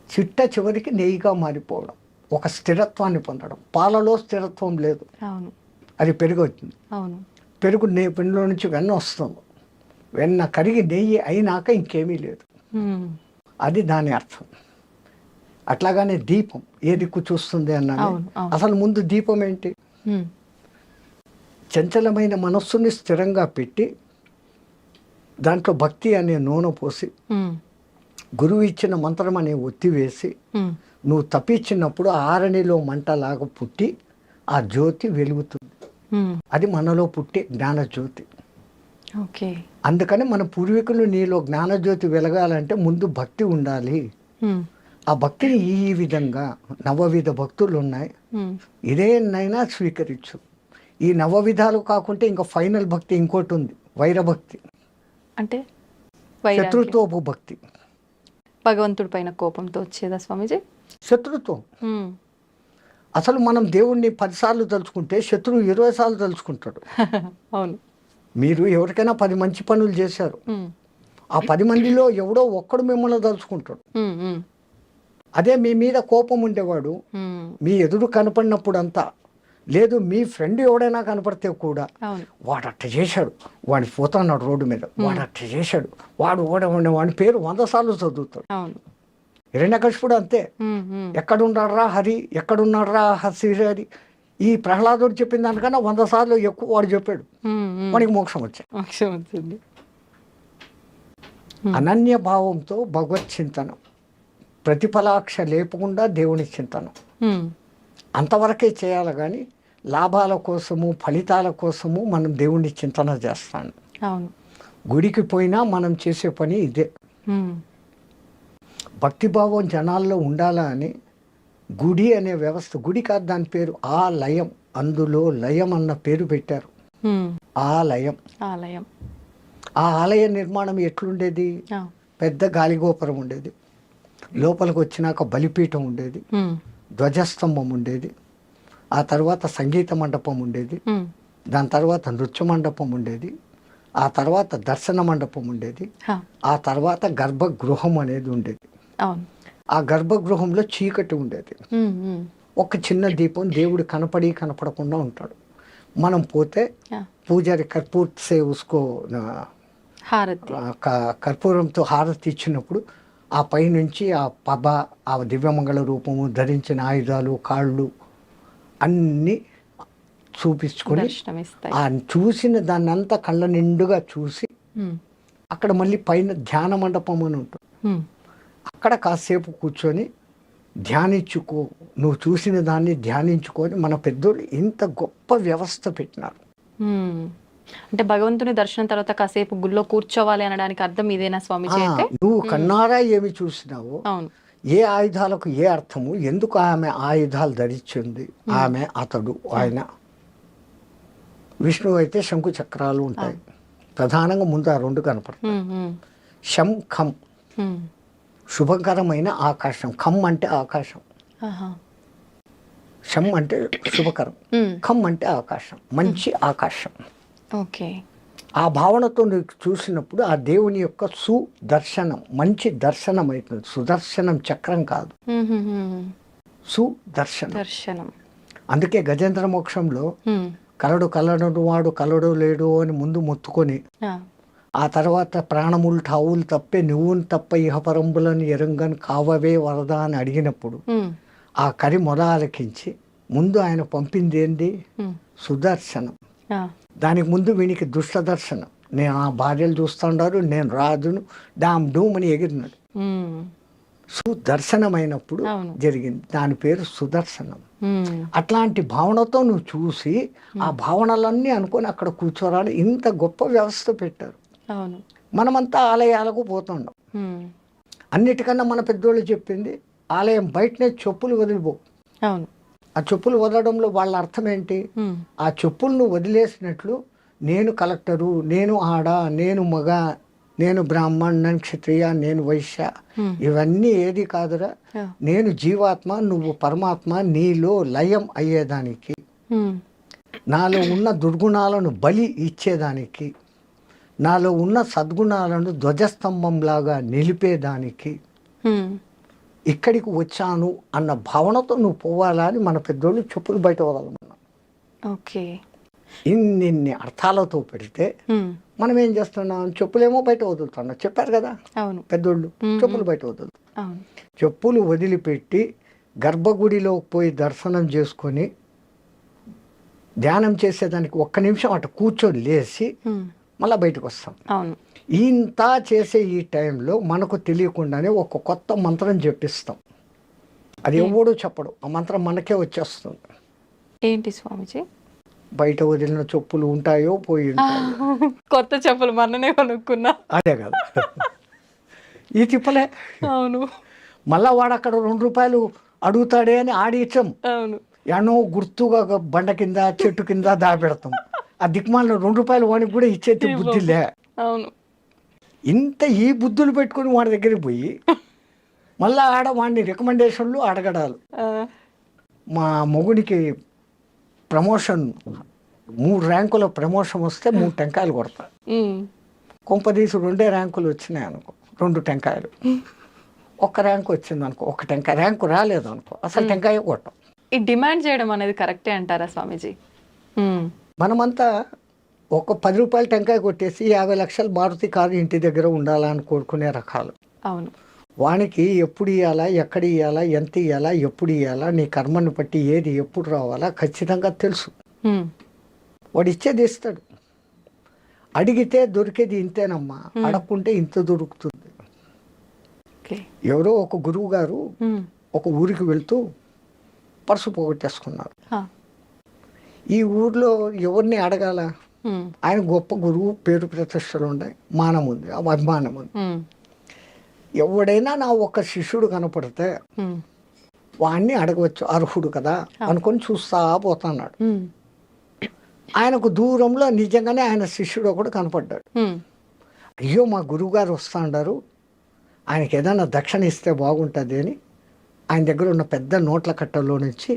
చిట్ట చివరికి నెయ్యిగా మారిపోవడం, ఒక స్థిరత్వాన్ని పొందడం. పాలలో స్థిరత్వం లేదు, అది పెరుగు అవుతుంది. పెరుగు పెరుగులో నుంచి వెన్న వస్తుంది. వెన్న కరిగి నెయ్యి అయినాక ఇంకేమీ లేదు. అది దాని అర్థం. అట్లాగానే దీపం ఏ దిక్కు చూస్తుంది అన్నాను. అసలు ముందు దీపం ఏంటి? చంచలమైన మనస్సుని స్థిరంగా పెట్టి దాంట్లో భక్తి అనే నూనె పోసి గురువు ఇచ్చిన మంత్రం అనే ఒత్తి వేసి నువ్వు తప్పించినప్పుడు ఆరణిలో మంటలాగా పుట్టి ఆ జ్యోతి వెలుగుతుంది. అది మనలో పుట్టే జ్ఞానజ్యోతి. అందుకని మన పూర్వీకులు నీలో జ్ఞానజ్యోతి వెలగాలంటే ముందు భక్తి ఉండాలి. ఆ భక్తిని ఈ విధంగా నవవిధ భక్తులు ఉన్నాయి, ఇదేనైనా స్వీకరించు. ఈ నవవిధాలు కాకుంటే ఇంకా ఫైనల్ భక్తి ఇంకోటి ఉంది, వైరభక్తి. అంటే శత్రుత్వపు భక్తి. భగవంతుడి పైన కోపంతో వచ్చేదా స్వామీజీ? శత్రుత్వం. అసలు మనం దేవుణ్ణి 10 సార్లు తలుచుకుంటే శత్రువు 20 సార్లు తలుచుకుంటాడు. అవును. మీరు ఎవరికైనా 10 మంచి పనులు చేశారు, ఆ 10 మందిలో ఎవడో ఒక్కడు మిమ్మల్ని తలుచుకుంటాడు. అదే మీ మీద కోపం ఉండేవాడు మీ ఎదురు కనపడినప్పుడు అంతా లేదు, మీ ఫ్రెండ్ ఎవడైనా కనపడితే కూడా వాడు అట్ట చేశాడు, వాడిని పోతున్నాడు రోడ్డు మీద, వాడు అట్ట చేశాడు, వాడు వాడి పేరు 100 సార్లు చదువుతాడు. హిరణ్యకశిపుడు అంతే. ఎక్కడున్నాడ్రా హరి, ఎక్కడున్నాడ్రా హరి, ఈ ప్రహ్లాదుడు చెప్పిన దానికన్నా 100 సార్లు ఎక్కువ వాడు చెప్పాడు. వాడికి మోక్షం వచ్చింది. అనన్య భావంతో భగవత్ చింతనం, ప్రతిఫలాక్ష లేపకుండా దేవుని చింతనం అంతవరకే చేయాలి. కానీ లాభాల కోసము ఫలితాల కోసము మనం దేవుణ్ణి చింతన చేస్తాను. గుడికి పోయినా మనం చేసే పని ఇదే. భక్తిభావం జనాల్లో ఉండాలా అని గుడి అనే వ్యవస్థ, గుడి కాదు దాని పేరు ఆలయం, అందులో లయం అన్న పేరు పెట్టారు. ఆలయం. ఆ ఆలయ నిర్మాణం ఎట్లుండేది? పెద్ద గాలిగోపురం ఉండేది, లోపలికి వచ్చినాక బలిపీఠం ఉండేది, ధ్వజస్తంభం ఉండేది, ఆ తర్వాత సంగీత మండపం ఉండేది, దాని తర్వాత నృత్య మండపం ఉండేది, ఆ తర్వాత దర్శన మండపం ఉండేది, ఆ తర్వాత గర్భగృహం అనేది ఉండేది. ఆ గర్భగృహంలో చీకటి ఉండేది, ఒక చిన్న దీపం, దేవుడు కనపడకుండా ఉంటాడు. మనం పోతే పూజారి కర్పూర్ సే ఉస్కో కర్పూరంతో హారతి ఇచ్చినప్పుడు ఆ పైనుంచి ఆ పబ, ఆ దివ్యమంగళ రూపము, ధరించిన ఆయుధాలు, కాళ్ళు అన్నీ చూపించుకొని ఆ చూసిన దాన్ని అంతా కళ్ళ నిండుగా చూసి అక్కడ మళ్ళీ పైన ధ్యాన మండపం అని ఉంటుంది. అక్కడ కాసేపు కూర్చొని ధ్యానించుకో, నువ్వు చూసిన దాన్ని ధ్యానించుకొని మన పెద్దోళ్ళు ఇంత గొప్ప వ్యవస్థ పెట్టినారు. అంటే భగవంతుని దర్శనం తర్వాత కాసేపు గుళ్ళో కూర్చోవాలి అనడానికి అర్థం ఇదేనా స్వామీజీ? నువ్వు కన్నారా ఏమి చూసినావు, ఏ ఆయుధాలకు ఏ అర్థము, ఎందుకు ఆమె ఆయుధాలు ధరించింది, ఆమె అతడు ఆయన. విష్ణువు అయితే శంకు చక్రాలు ఉంటాయి, ప్రధానంగా ముందు ఆ 2 కనపడతాయి. శం ఖం, శుభకరమైన ఆకాశం. ఖం అంటే ఆకాశం, శం అంటే శుభకరం, ఖం అంటే ఆకాశం, మంచి ఆకాశం. ఆ భావనతో నీకు చూసినప్పుడు ఆ దేవుని యొక్క సుదర్శనం, మంచి దర్శనం అవుతుంది. సుదర్శనం చక్రం కాదు, సుదర్శనం. అందుకే గజేంద్ర మోక్షంలో కలడు వాడు కలడు లేడు అని ముందు మొత్తుకొని ఆ తర్వాత ప్రాణములు ఠావులు తప్పే నువ్వును తప్ప ఇహపరంబులను ఎరంగని కావవే వరద అని అడిగినప్పుడు ఆ కరి మొద ఆలకించి ముందు ఆయన పంపింది ఏంది? సుదర్శనం. దానికి ముందు వీనికి దుష్ట దర్శనం. నేను ఆ భార్యలు చూస్తుండారు, నేను రాజును, డామ్ డూమ్ అని ఎగిరినాడు. సుదర్శనమైనప్పుడు అవును. జరిగింది. దాని పేరు సుదర్శనం. ఉమ్, అట్లాంటి భావనతో నువ్వు చూసి ఆ భావనలన్నీ అనుకొని అక్కడ కూర్చోరాని ఇంత గొప్ప వ్యవస్థ పెట్టారు. అవును. మనమంతా ఆలయాలకు పోతుండం. ఉమ్, అన్నిటికన్నా మన పెద్దోళ్ళు చెప్పింది ఆలయం బయటనే చెప్పులు వదిలిపో. అవును. ఆ చెప్పులు వదలడంలో వాళ్ళ అర్థం ఏంటి? ఉమ్, ఆ చెప్పులను వదిలేసినట్లు నేను కలెక్టరు, నేను ఆడ, నేను మగ, నేను బ్రాహ్మణ్, నేను క్షత్రియ, నేను వైశ్య, ఉమ్, ఇవన్నీ ఏది కాదురా. ఆ, నేను జీవాత్మ, నువ్వు పరమాత్మ, నీలో లయం అయ్యేదానికి, ఉమ్, నాలో ఉన్న దుర్గుణాలను బలి ఇచ్చేదానికి, నాలో ఉన్న సద్గుణాలను ధ్వజస్తంభంలాగా నిలిపేదానికి ఉమ్, ఇక్కడికి వచ్చాను అన్న భావనతో నువ్వు పోవాలా అని మన పెద్దోళ్ళు చెప్పులు బయట వదలమన్నా. ఓకే. ఇన్ని అర్థాలతో పెడితే ఉమ్, మనం ఏం చేస్తున్నాం? చెప్పులేమో బయట వదులుతున్నాం. చెప్పారు కదా అవును. పెద్దోళ్ళు, చెప్పులు బయట వదులు. అవును. చెప్పులు వదిలిపెట్టి గర్భగుడిలోకి పోయి దర్శనం చేసుకొని ధ్యానం చేసేదానికి 1 నిమిషం అటు కూర్చొని లేచి ఉమ్, మళ్ళీ బయటకు వస్తాం. అవును. ఇంత చేసే ఈ టైంలో మనకు తెలియకుండానే ఒక కొత్త మంత్రం జపిస్తాం. అది ఎవడూ చెప్పడు. ఆ మంత్రం మనకే వచ్చేస్తుంది. ఏంటి స్వామిజీ? బయట వదిలిన చెప్పులు ఉంటాయో పోయి ఉంటాయో. కొత్త చెప్పులు మొన్ననే కొనుక్కున్నా. అదే కదా ఈ తిప్పలే. అవును. మళ్ళా వాడు అక్కడ ₹2 అడుగుతాడే అని ఆడిచ్చాం. అవును. ఎన్నో గుర్తుగా బండ కింద చెట్టు కింద దాపెడతాం. ఆ దిక్మాలను ₹2 వానికి కూడా ఇచ్చేది బుద్ధిలే. అవును. ఇంత ఈ బుద్ధులు పెట్టుకుని వాడి దగ్గరికి పోయి మళ్ళా ఆడ వాడిని రికమెండేషన్లు అడగడాలు. ఆ, మా మొగుడికి ప్రమోషన్ 3 ర్యాంకుల ప్రమోషన్ వస్తే 3 టెంకాయలు కొడతా. ఉమ్, కొంపదీసి 2 ర్యాంకులు వచ్చినాయి అనుకో, 2 టెంకాయలు. 1 ర్యాంకు వచ్చింది అనుకో, 1 టెంకాయ. ర్యాంకు రాలేదు అనుకో, అసలు టెంకాయ కొట్టాం. ఈ డిమాండ్ చేయడం అనేది కరెక్టే అంటారా స్వామీజీ? ఉమ్, మనమంతా ఒక ₹10 టెంకాయ కొట్టేసి 50 లక్షలు మారుతి కారు ఇంటి దగ్గర ఉండాలని కోరుకునే రకాలు. అవును. వానికి ఎప్పుడు ఇవ్వాలా, ఎక్కడ ఇవ్వాలా, ఎంత ఇవ్వాలా, ఎప్పుడు ఇవ్వాలా, నీ కర్మను బట్టి ఏది ఎప్పుడు రావాలా ఖచ్చితంగా తెలుసు. ఉమ్, వాడు ఇచ్చేది ఇస్తాడు. అడిగితే దొరికేది ఇంతేనమ్మా, అడగకుంటే ఇంత దొరుకుతుంది. ఓకే. ఎవరో ఒక గురువు గారు ఉమ్, ఒక ఊరికి వెళ్తూ పర్సు పోగొట్టేసుకున్నారు. ఆ, ఈ ఊర్లో ఎవరిని అడగాల? ఉమ్, ఆయన గొప్ప గురువు, పేరు ప్రతిష్టలు ఉన్నాయి, మానం ఉంది, అభిమానం ఉంది. ఉమ్, ఎవడైనా నా ఒక్క శిష్యుడు కనపడితే ఉమ్, వాడిని అడగవచ్చు, అర్హుడు కదా అనుకొని చూస్తా పోతున్నాడు. ఉమ్, ఆయనకు దూరంలో నిజంగానే ఆయన శిష్యుడు ఒకడు కనపడ్డాడు. ఉమ్, అయ్యో మా గురువుగారు వస్తాడారు, ఆయనకి ఏదైనా దక్షిణ ఇస్తే బాగుంటుంది అని ఆయన దగ్గర ఉన్న పెద్ద నోట్ల కట్టలో నుంచి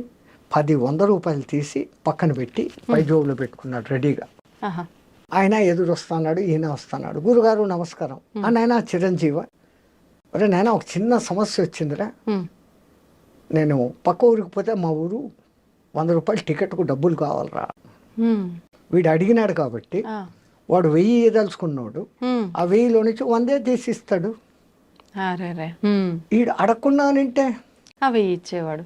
10 ₹100 తీసి పక్కన పెట్టి పై జోబులో పెట్టుకున్నాడు రెడీగా. ఆహా, ఆయన ఎదురు వస్తున్నాడు, ఈయన వస్తున్నాడు. గురుగారు నమస్కారం. నాయన చిరంజీవ, అరే నాయన ఒక చిన్న సమస్య వచ్చిందిరా, ఉమ్, నేను పక్క ఊరికి పోతే మా ఊరు ₹100 టికెట్కు డబ్బులు కావాలరా. ఉమ్, వీడు అడిగినాడు కాబట్టి ఆ, వాడు 1000 ఇవ్వదలుచుకున్నాడు. ఉమ్, ఆ 1000లో నుంచి 100 తీసిస్తాడు. అరే, ఉమ్, వీడు అడగకున్నానంటే అవి ఇచ్చేవాడు.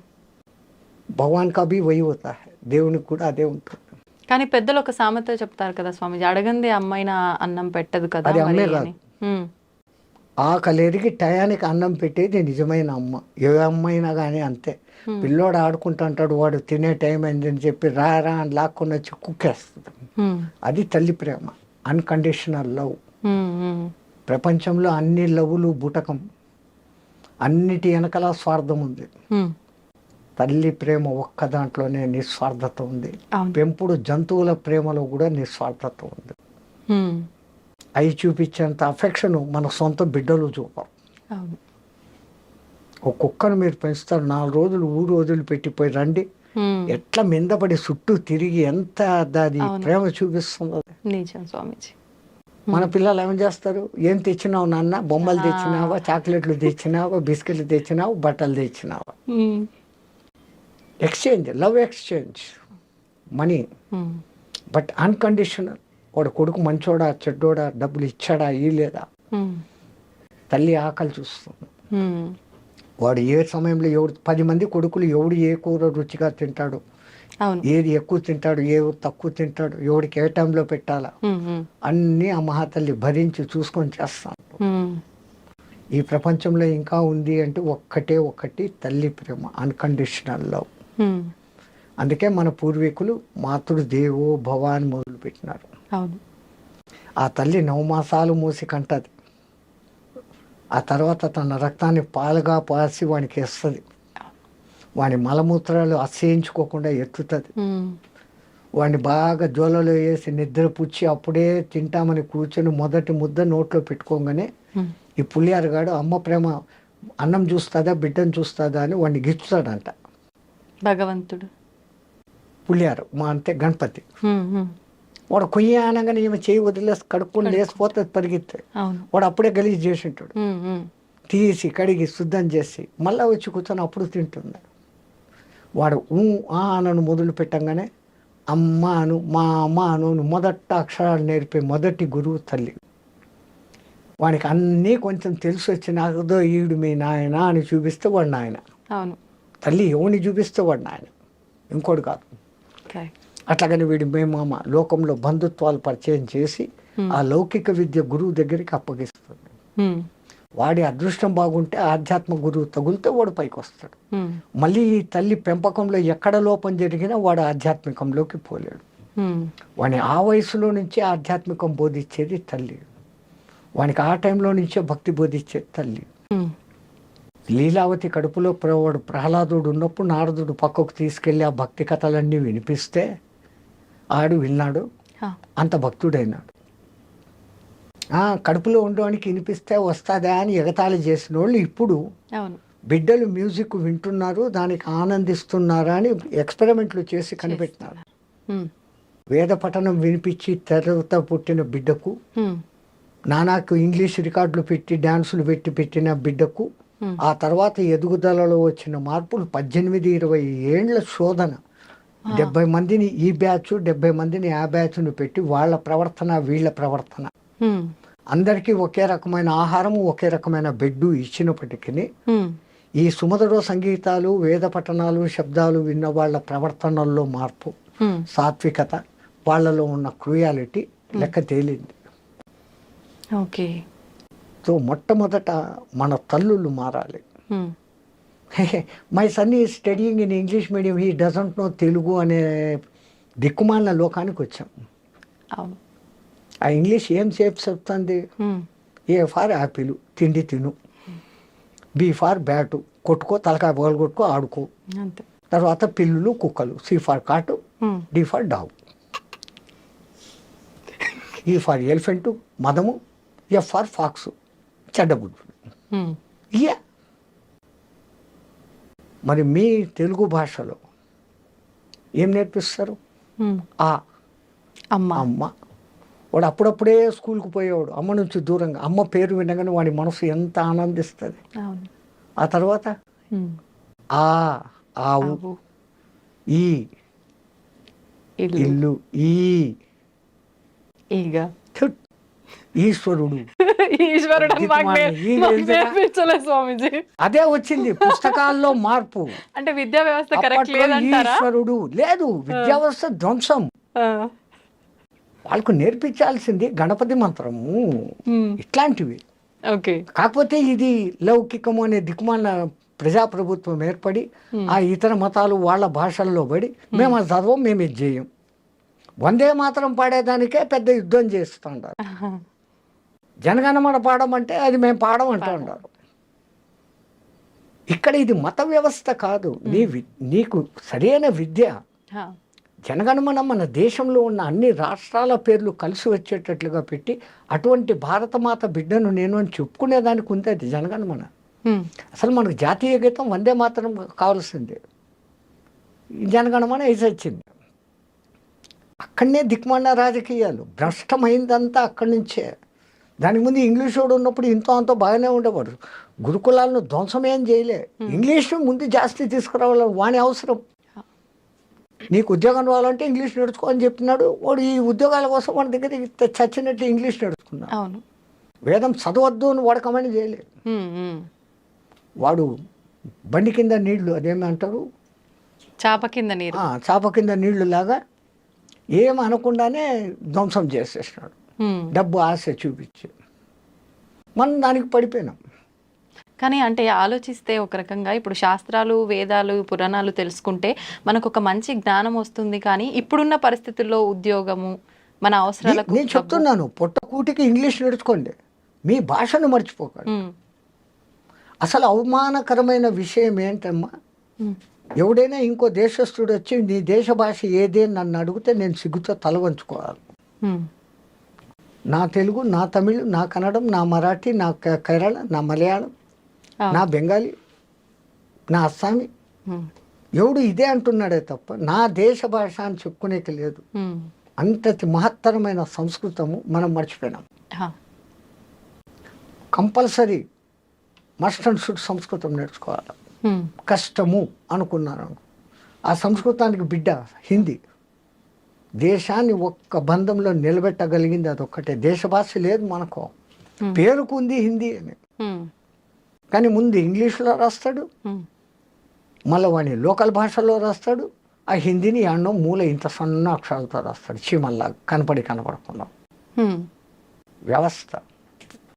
భగవాన్ కా భీ వహీ హోతా హై, దేవునికి కూడా అదే ఉంటుంది. కానీ పెద్దలు ఒక సామెత చెప్తారు కదా స్వామీజీ, అడగంది అమ్మాయిన అన్నం పెట్టదు కదా అది అమ్మే మరి కాదు. అని. ఉమ్, ఆకలిరిగి టయానికి అన్నం పెట్టేది నిజమైన అమ్మ. ఏ అమ్మ అయినా కానీ అంతే. పిల్లోడు ఆడుకుంటుంటాడు, వాడు తినే టైం అయిందని చెప్పి రా అని లాక్కొని వచ్చి కుక్కేస్తుంది. ఉమ్, అది తల్లి ప్రేమ, అన్కండిషనల్ లవ్. ఉమ్, ఉమ్, ప్రపంచంలో అన్ని లవ్వులు బుటకం, అన్నిటి వెనకాల స్వార్థం ఉంది. ఉమ్, తల్లి ప్రేమ ఒక్క దాంట్లోనే నిస్వార్థత ఉంది. అవును. పెంపుడు జంతువుల ప్రేమలో కూడా నిస్వార్థత ఉంది. ఉమ్, అవి చూపించేంత అఫెక్షన్ మన సొంత బిడ్డలు చూపరు. అవును. ఒక కుక్కను మీరు పెంచుతారు, 4 రోజులు ఊరు వదిలిపెట్టిపోయి రండి, ఉమ్, ఎట్లా మిందపడి చుట్టూ తిరిగి ఎంత దాని ప్రేమ చూపిస్తుందో. నిజం స్వామీజీ. మన పిల్లలు ఏం చేస్తారు? ఏం తెచ్చినావు నాన్న? బొమ్మలు తెచ్చినావా, చాక్లెట్లు తెచ్చినావా, బిస్కెట్లు తెచ్చినావు, బట్టలు తెచ్చినావా? Um, exchange, love exchange, money. Um, but unconditional. వాడు కొడుకు మంచోడా చెడ్డోడా, డబ్బులు ఇచ్చాడా ఇలేదా, ఉమ్, తల్లి ఆకలి చూస్తుంది. ఉమ్, వాడు ఏ సమయంలో 10 మంది కొడుకులు ఎవడు ఏ కూర రుచిగా తింటాడు, అవును. ఏది ఎక్కువ తింటాడు, ఏది తక్కువ తింటాడు, ఎవడికి ఏ టైంలో పెట్టాలా, ఉమ్, ఉమ్, అన్నీ ఆ మహాతల్లి భరించి చూసుకొని చేస్తాను. ఉమ్, ఈ ప్రపంచంలో ఇంకా ఉంది అంటే ఒక్కటి తల్లి ప్రేమ, అన్కండిషనల్ లవ్. అందుకే మన పూర్వీకులు మాతృదేవో భవ అని మొదలుపెట్టినారు. అవును. ఆ తల్లి 9 మాసాలు మూసి కంటది, ఆ తర్వాత తన రక్తాన్ని పాలుగా పాసి వానికి ఇస్తుంది, వాని మలమూత్రాలు అసహించుకోకుండా ఎత్తుతుంది, వాడిని బాగా జోలలో వేసి నిద్ర పుచ్చి అప్పుడే తింటామని కూర్చొని మొదటి ముద్ద నోట్లో పెట్టుకోగానే ఈ పులియారగాడు అమ్మ ప్రేమ అన్నం చూస్తుందా బిడ్డను చూస్తుందా అని వాడిని గిచ్చుతాడంట భగవంతుడు. పులియారు మా అంటే గణపతి. వాడు కొయ్య అనగానే ఈమె చేయి వదిలేసి కడుక్కొని లేసిపోతుంది పరిగెత్తే. వాడు అప్పుడే గలీజ్ చేసి ఉంటాడు, తీసి కడిగి శుద్ధం చేసి మళ్ళీ వచ్చి కూర్చొని అప్పుడు తింటున్నాడు. వాడు అనను మొదలు పెట్టంగానే అమ్మ అను, మా అమ్మ అను మొదట అక్షరాలు నేర్పే మొదటి గురువు తల్లి. వానికి అన్నీ కొంచెం తెలిసి వచ్చినాకదో ఈడు మీ నాయన అని చూపిస్తే వాడు నాయన. తల్లి ఎవరిని చూపిస్తే వాడు నాయన, ఇంకోటి కాదు. అట్లాగని వీడి మేమామ లోకంలో బంధుత్వాలు పరిచయం చేసి ఆ లౌకిక విద్య గురువు దగ్గరికి అప్పగిస్తుంది. వాడి అదృష్టం బాగుంటే ఆధ్యాత్మ గురువు తగులితే వాడు పైకి వస్తాడు. మళ్ళీ ఈ తల్లి పెంపకంలో ఎక్కడ లోపం జరిగినా వాడు ఆధ్యాత్మికంలోకి పోలేడు. వాడిని ఆ వయసులో నుంచే ఆధ్యాత్మికం బోధించేది తల్లి, వానికి ఆ టైంలో నుంచే భక్తి బోధించేది తల్లి. లీలావతి కడుపులో వాడు ప్రహ్లాదుడు ఉన్నప్పుడు నారదుడు పక్కకు తీసుకెళ్ళి ఆ భక్తి కథలన్నీ వినిపిస్తే ఆడు విన్నాడు, అంత భక్తుడైనాడు. కడుపులో ఉండడానికి వినిపిస్తే వస్తుందా అని ఎగతాళి చేసిన వాళ్ళు ఇప్పుడు బిడ్డలు మ్యూజిక్ వింటున్నారు, దానికి ఆనందిస్తున్నారా అని ఎక్స్పెరిమెంట్లు చేసి కనిపెట్టినారు. వేద పఠనం వినిపించి తెరత పుట్టిన బిడ్డకు, నానాకు ఇంగ్లీష్ రికార్డులు పెట్టి డ్యాన్సులు పెట్టిన బిడ్డకు, ఆ తర్వాత ఎదుగుదలలో వచ్చిన మార్పులు 18-20 ఏండ్ల శోధన, 70 మందిని ఈ బ్యాచ్ 70 మందిని ఆ బ్యాచ్ను పెట్టి వాళ్ళ ప్రవర్తన వీళ్ళ ప్రవర్తన అందరికీ ఒకే రకమైన ఆహారము ఒకే రకమైన బెడ్ ఇచ్చినప్పటికీ ఈ సుమధుర సంగీతాలు వేద పఠనాలు శబ్దాలు విన్న వాళ్ళ ప్రవర్తనల్లో మార్పు, సాత్వికత, వాళ్ళలో ఉన్న క్రూయాలిటీ లెక్క తేలింది. సో మొట్టమొదట మన తల్లులు మారాలి. మై సన్ ఈ studying in English medium, he doesn't know Telugu అనే దిక్కుమాలిన లోకానికి వచ్చాం. ఆ ఇంగ్లీష్ ఏం చెప్తుంది? ఏ ఫార్ యాపిల్ తిండి తిను, బి ఫార్ బ్యాటు కొట్టుకో తలకాయ పగలు కొట్టుకో ఆడుకో, తర్వాత పిల్లులు కుక్కలు, C for cat, D for dog, E for elephant మదము, ఎఫ్ ఫార్ ఫాక్స్ చెడ్డబుద్ధులు. ఇయా మరి మీ తెలుగు భాషలో ఏం నేర్పిస్తారు? అమ్మ. వాడు అప్పుడప్పుడే స్కూల్కి పోయేవాడు, అమ్మ నుంచి దూరంగా. అమ్మ పేరు వినగానే వాడి మనసు ఎంత ఆనందిస్తుంది. ఆ తర్వాత ఆవు, ఈ ఇల్లు, ఈశ్వరుడు. అదే వచ్చింది పుస్తకాల్లో మార్పు. అంటే విద్యా వ్యవస్థ ఈశ్వరుడు లేదు, విద్యా వ్యవస్థ ధ్వంసం. వాళ్ళకు నేర్పించాల్సింది గణపతి మంత్రము ఇట్లాంటివి. కాకపోతే ఇది లౌకికము అనే దిక్కుమాల ప్రజాప్రభుత్వం ఏర్పడి ఆ ఇతర మతాలు వాళ్ళ భాషల్లో పడి మేము అది చదవం, మేము ఇది చేయం. వందే మాత్రం పాడేదానికే పెద్ద యుద్ధం చేస్తుంటారు. జనగణమన పాడమంటే అది మేము పాడం అంటూ ఉంటారు. ఇక్కడ ఇది మత వ్యవస్థ కాదు, నీకు సరైన విద్య. జనగణమన మన దేశంలో ఉన్న అన్ని రాష్ట్రాల పేర్లు కలిసి వచ్చేటట్లుగా పెట్టి అటువంటి భారతమాత బిడ్డను నేను అని చెప్పుకునేదానికి ఉంది అది జనగణమన. అసలు మనకు జాతీయ గీతం వందే మాత్రం కావాల్సిందే, జనగణమన వేసి వచ్చింది. అక్కడనే దిక్మాల రాజకీయాలు, భ్రష్టమైందంతా అక్కడి నుంచే. దానికి ముందు ఇంగ్లీష్ వాడు ఉన్నప్పుడు ఇంతో అంతో బాగానే ఉండేవాడు. గురుకులాలను ధ్వంసం ఏం చేయలే. ఇంగ్లీష్ ముందు జాస్తి తీసుకురావాలి, వాని అవసరం. నీకు ఉద్యోగం రావాలంటే ఇంగ్లీష్ నేర్చుకో అని చెప్పినాడు వాడు. ఈ ఉద్యోగాల కోసం వాడి దగ్గర చచ్చినట్టు ఇంగ్లీష్ నేర్చుకున్నాడు. వేదం చదవద్దు అని వాడు కమెంట్ చేయలేదు. వాడు బండి కింద నీళ్లు, అదేమంటారు, చాప కింద నీరు, చాప కింద నీళ్లు లాగా ఏం అనకుండానే ధ్వంసం చేసేసినాడు. డబ్బు ఆశ చూపించి మనం దానికి పడిపోయినాం. కానీ అంటే ఆలోచిస్తే ఒక రకంగా ఇప్పుడు శాస్త్రాలు, వేదాలు, పురాణాలు తెలుసుకుంటే మనకు ఒక మంచి జ్ఞానం వస్తుంది. కానీ ఇప్పుడున్న పరిస్థితుల్లో ఉద్యోగము, మన అవసరాలకు నేను చెప్తున్నాను, పొట్టకూటికి ఇంగ్లీష్ నేర్చుకోండి, మీ భాషను మర్చిపోకండి. ఉమ్, అసలు అవమానకరమైన విషయం ఏంటమ్మా, ఉమ్, ఎవడైనా ఇంకో దేశస్థుడు వచ్చి నీ దేశ భాష ఏదే అని నన్ను అడిగితే నేను సిగ్గుతో తల వంచుకోవాలి. ఉమ్, నా తెలుగు, నా తమిళ్, నా కన్నడం, నా మరాఠీ, నా కేరళ, నా మలయాళం, నా బెంగాలీ, నా అస్సామీ, ఉమ్, ఎవడు ఇదే అంటున్నాడే తప్ప నా దేశ భాష అని చెప్పుకునేకి లేదు. ఉమ్, అంతటి మహత్తరమైన సంస్కృతము మనం మర్చిపోయినాం. హా, కంపల్సరీ మస్ట్ అండ్ షుడ్ సంస్కృతం నేర్చుకోవాలి. ఉమ్, కష్టము అనుకున్నాను. ఆ సంస్కృతానికి బిడ్డ హిందీ. దేశాన్ని ఒక్క బంధంలో నిలబెట్టగలిగింది అదొక్కటే. దేశ భాష లేదు మనకు, పేరుకు ఉంది హిందీ అని. ఉమ్, కానీ ముందు ఇంగ్లీష్లో రాస్తాడు, ఉమ్, మళ్ళీ వాడిని లోకల్ భాషలో రాస్తాడు. ఆ హిందీని అన్నం మూల ఇంత సన్న అక్షరాలతో రాస్తాడు, చీమల్లా కనపడకుండా. ఉమ్. వ్యవస్థ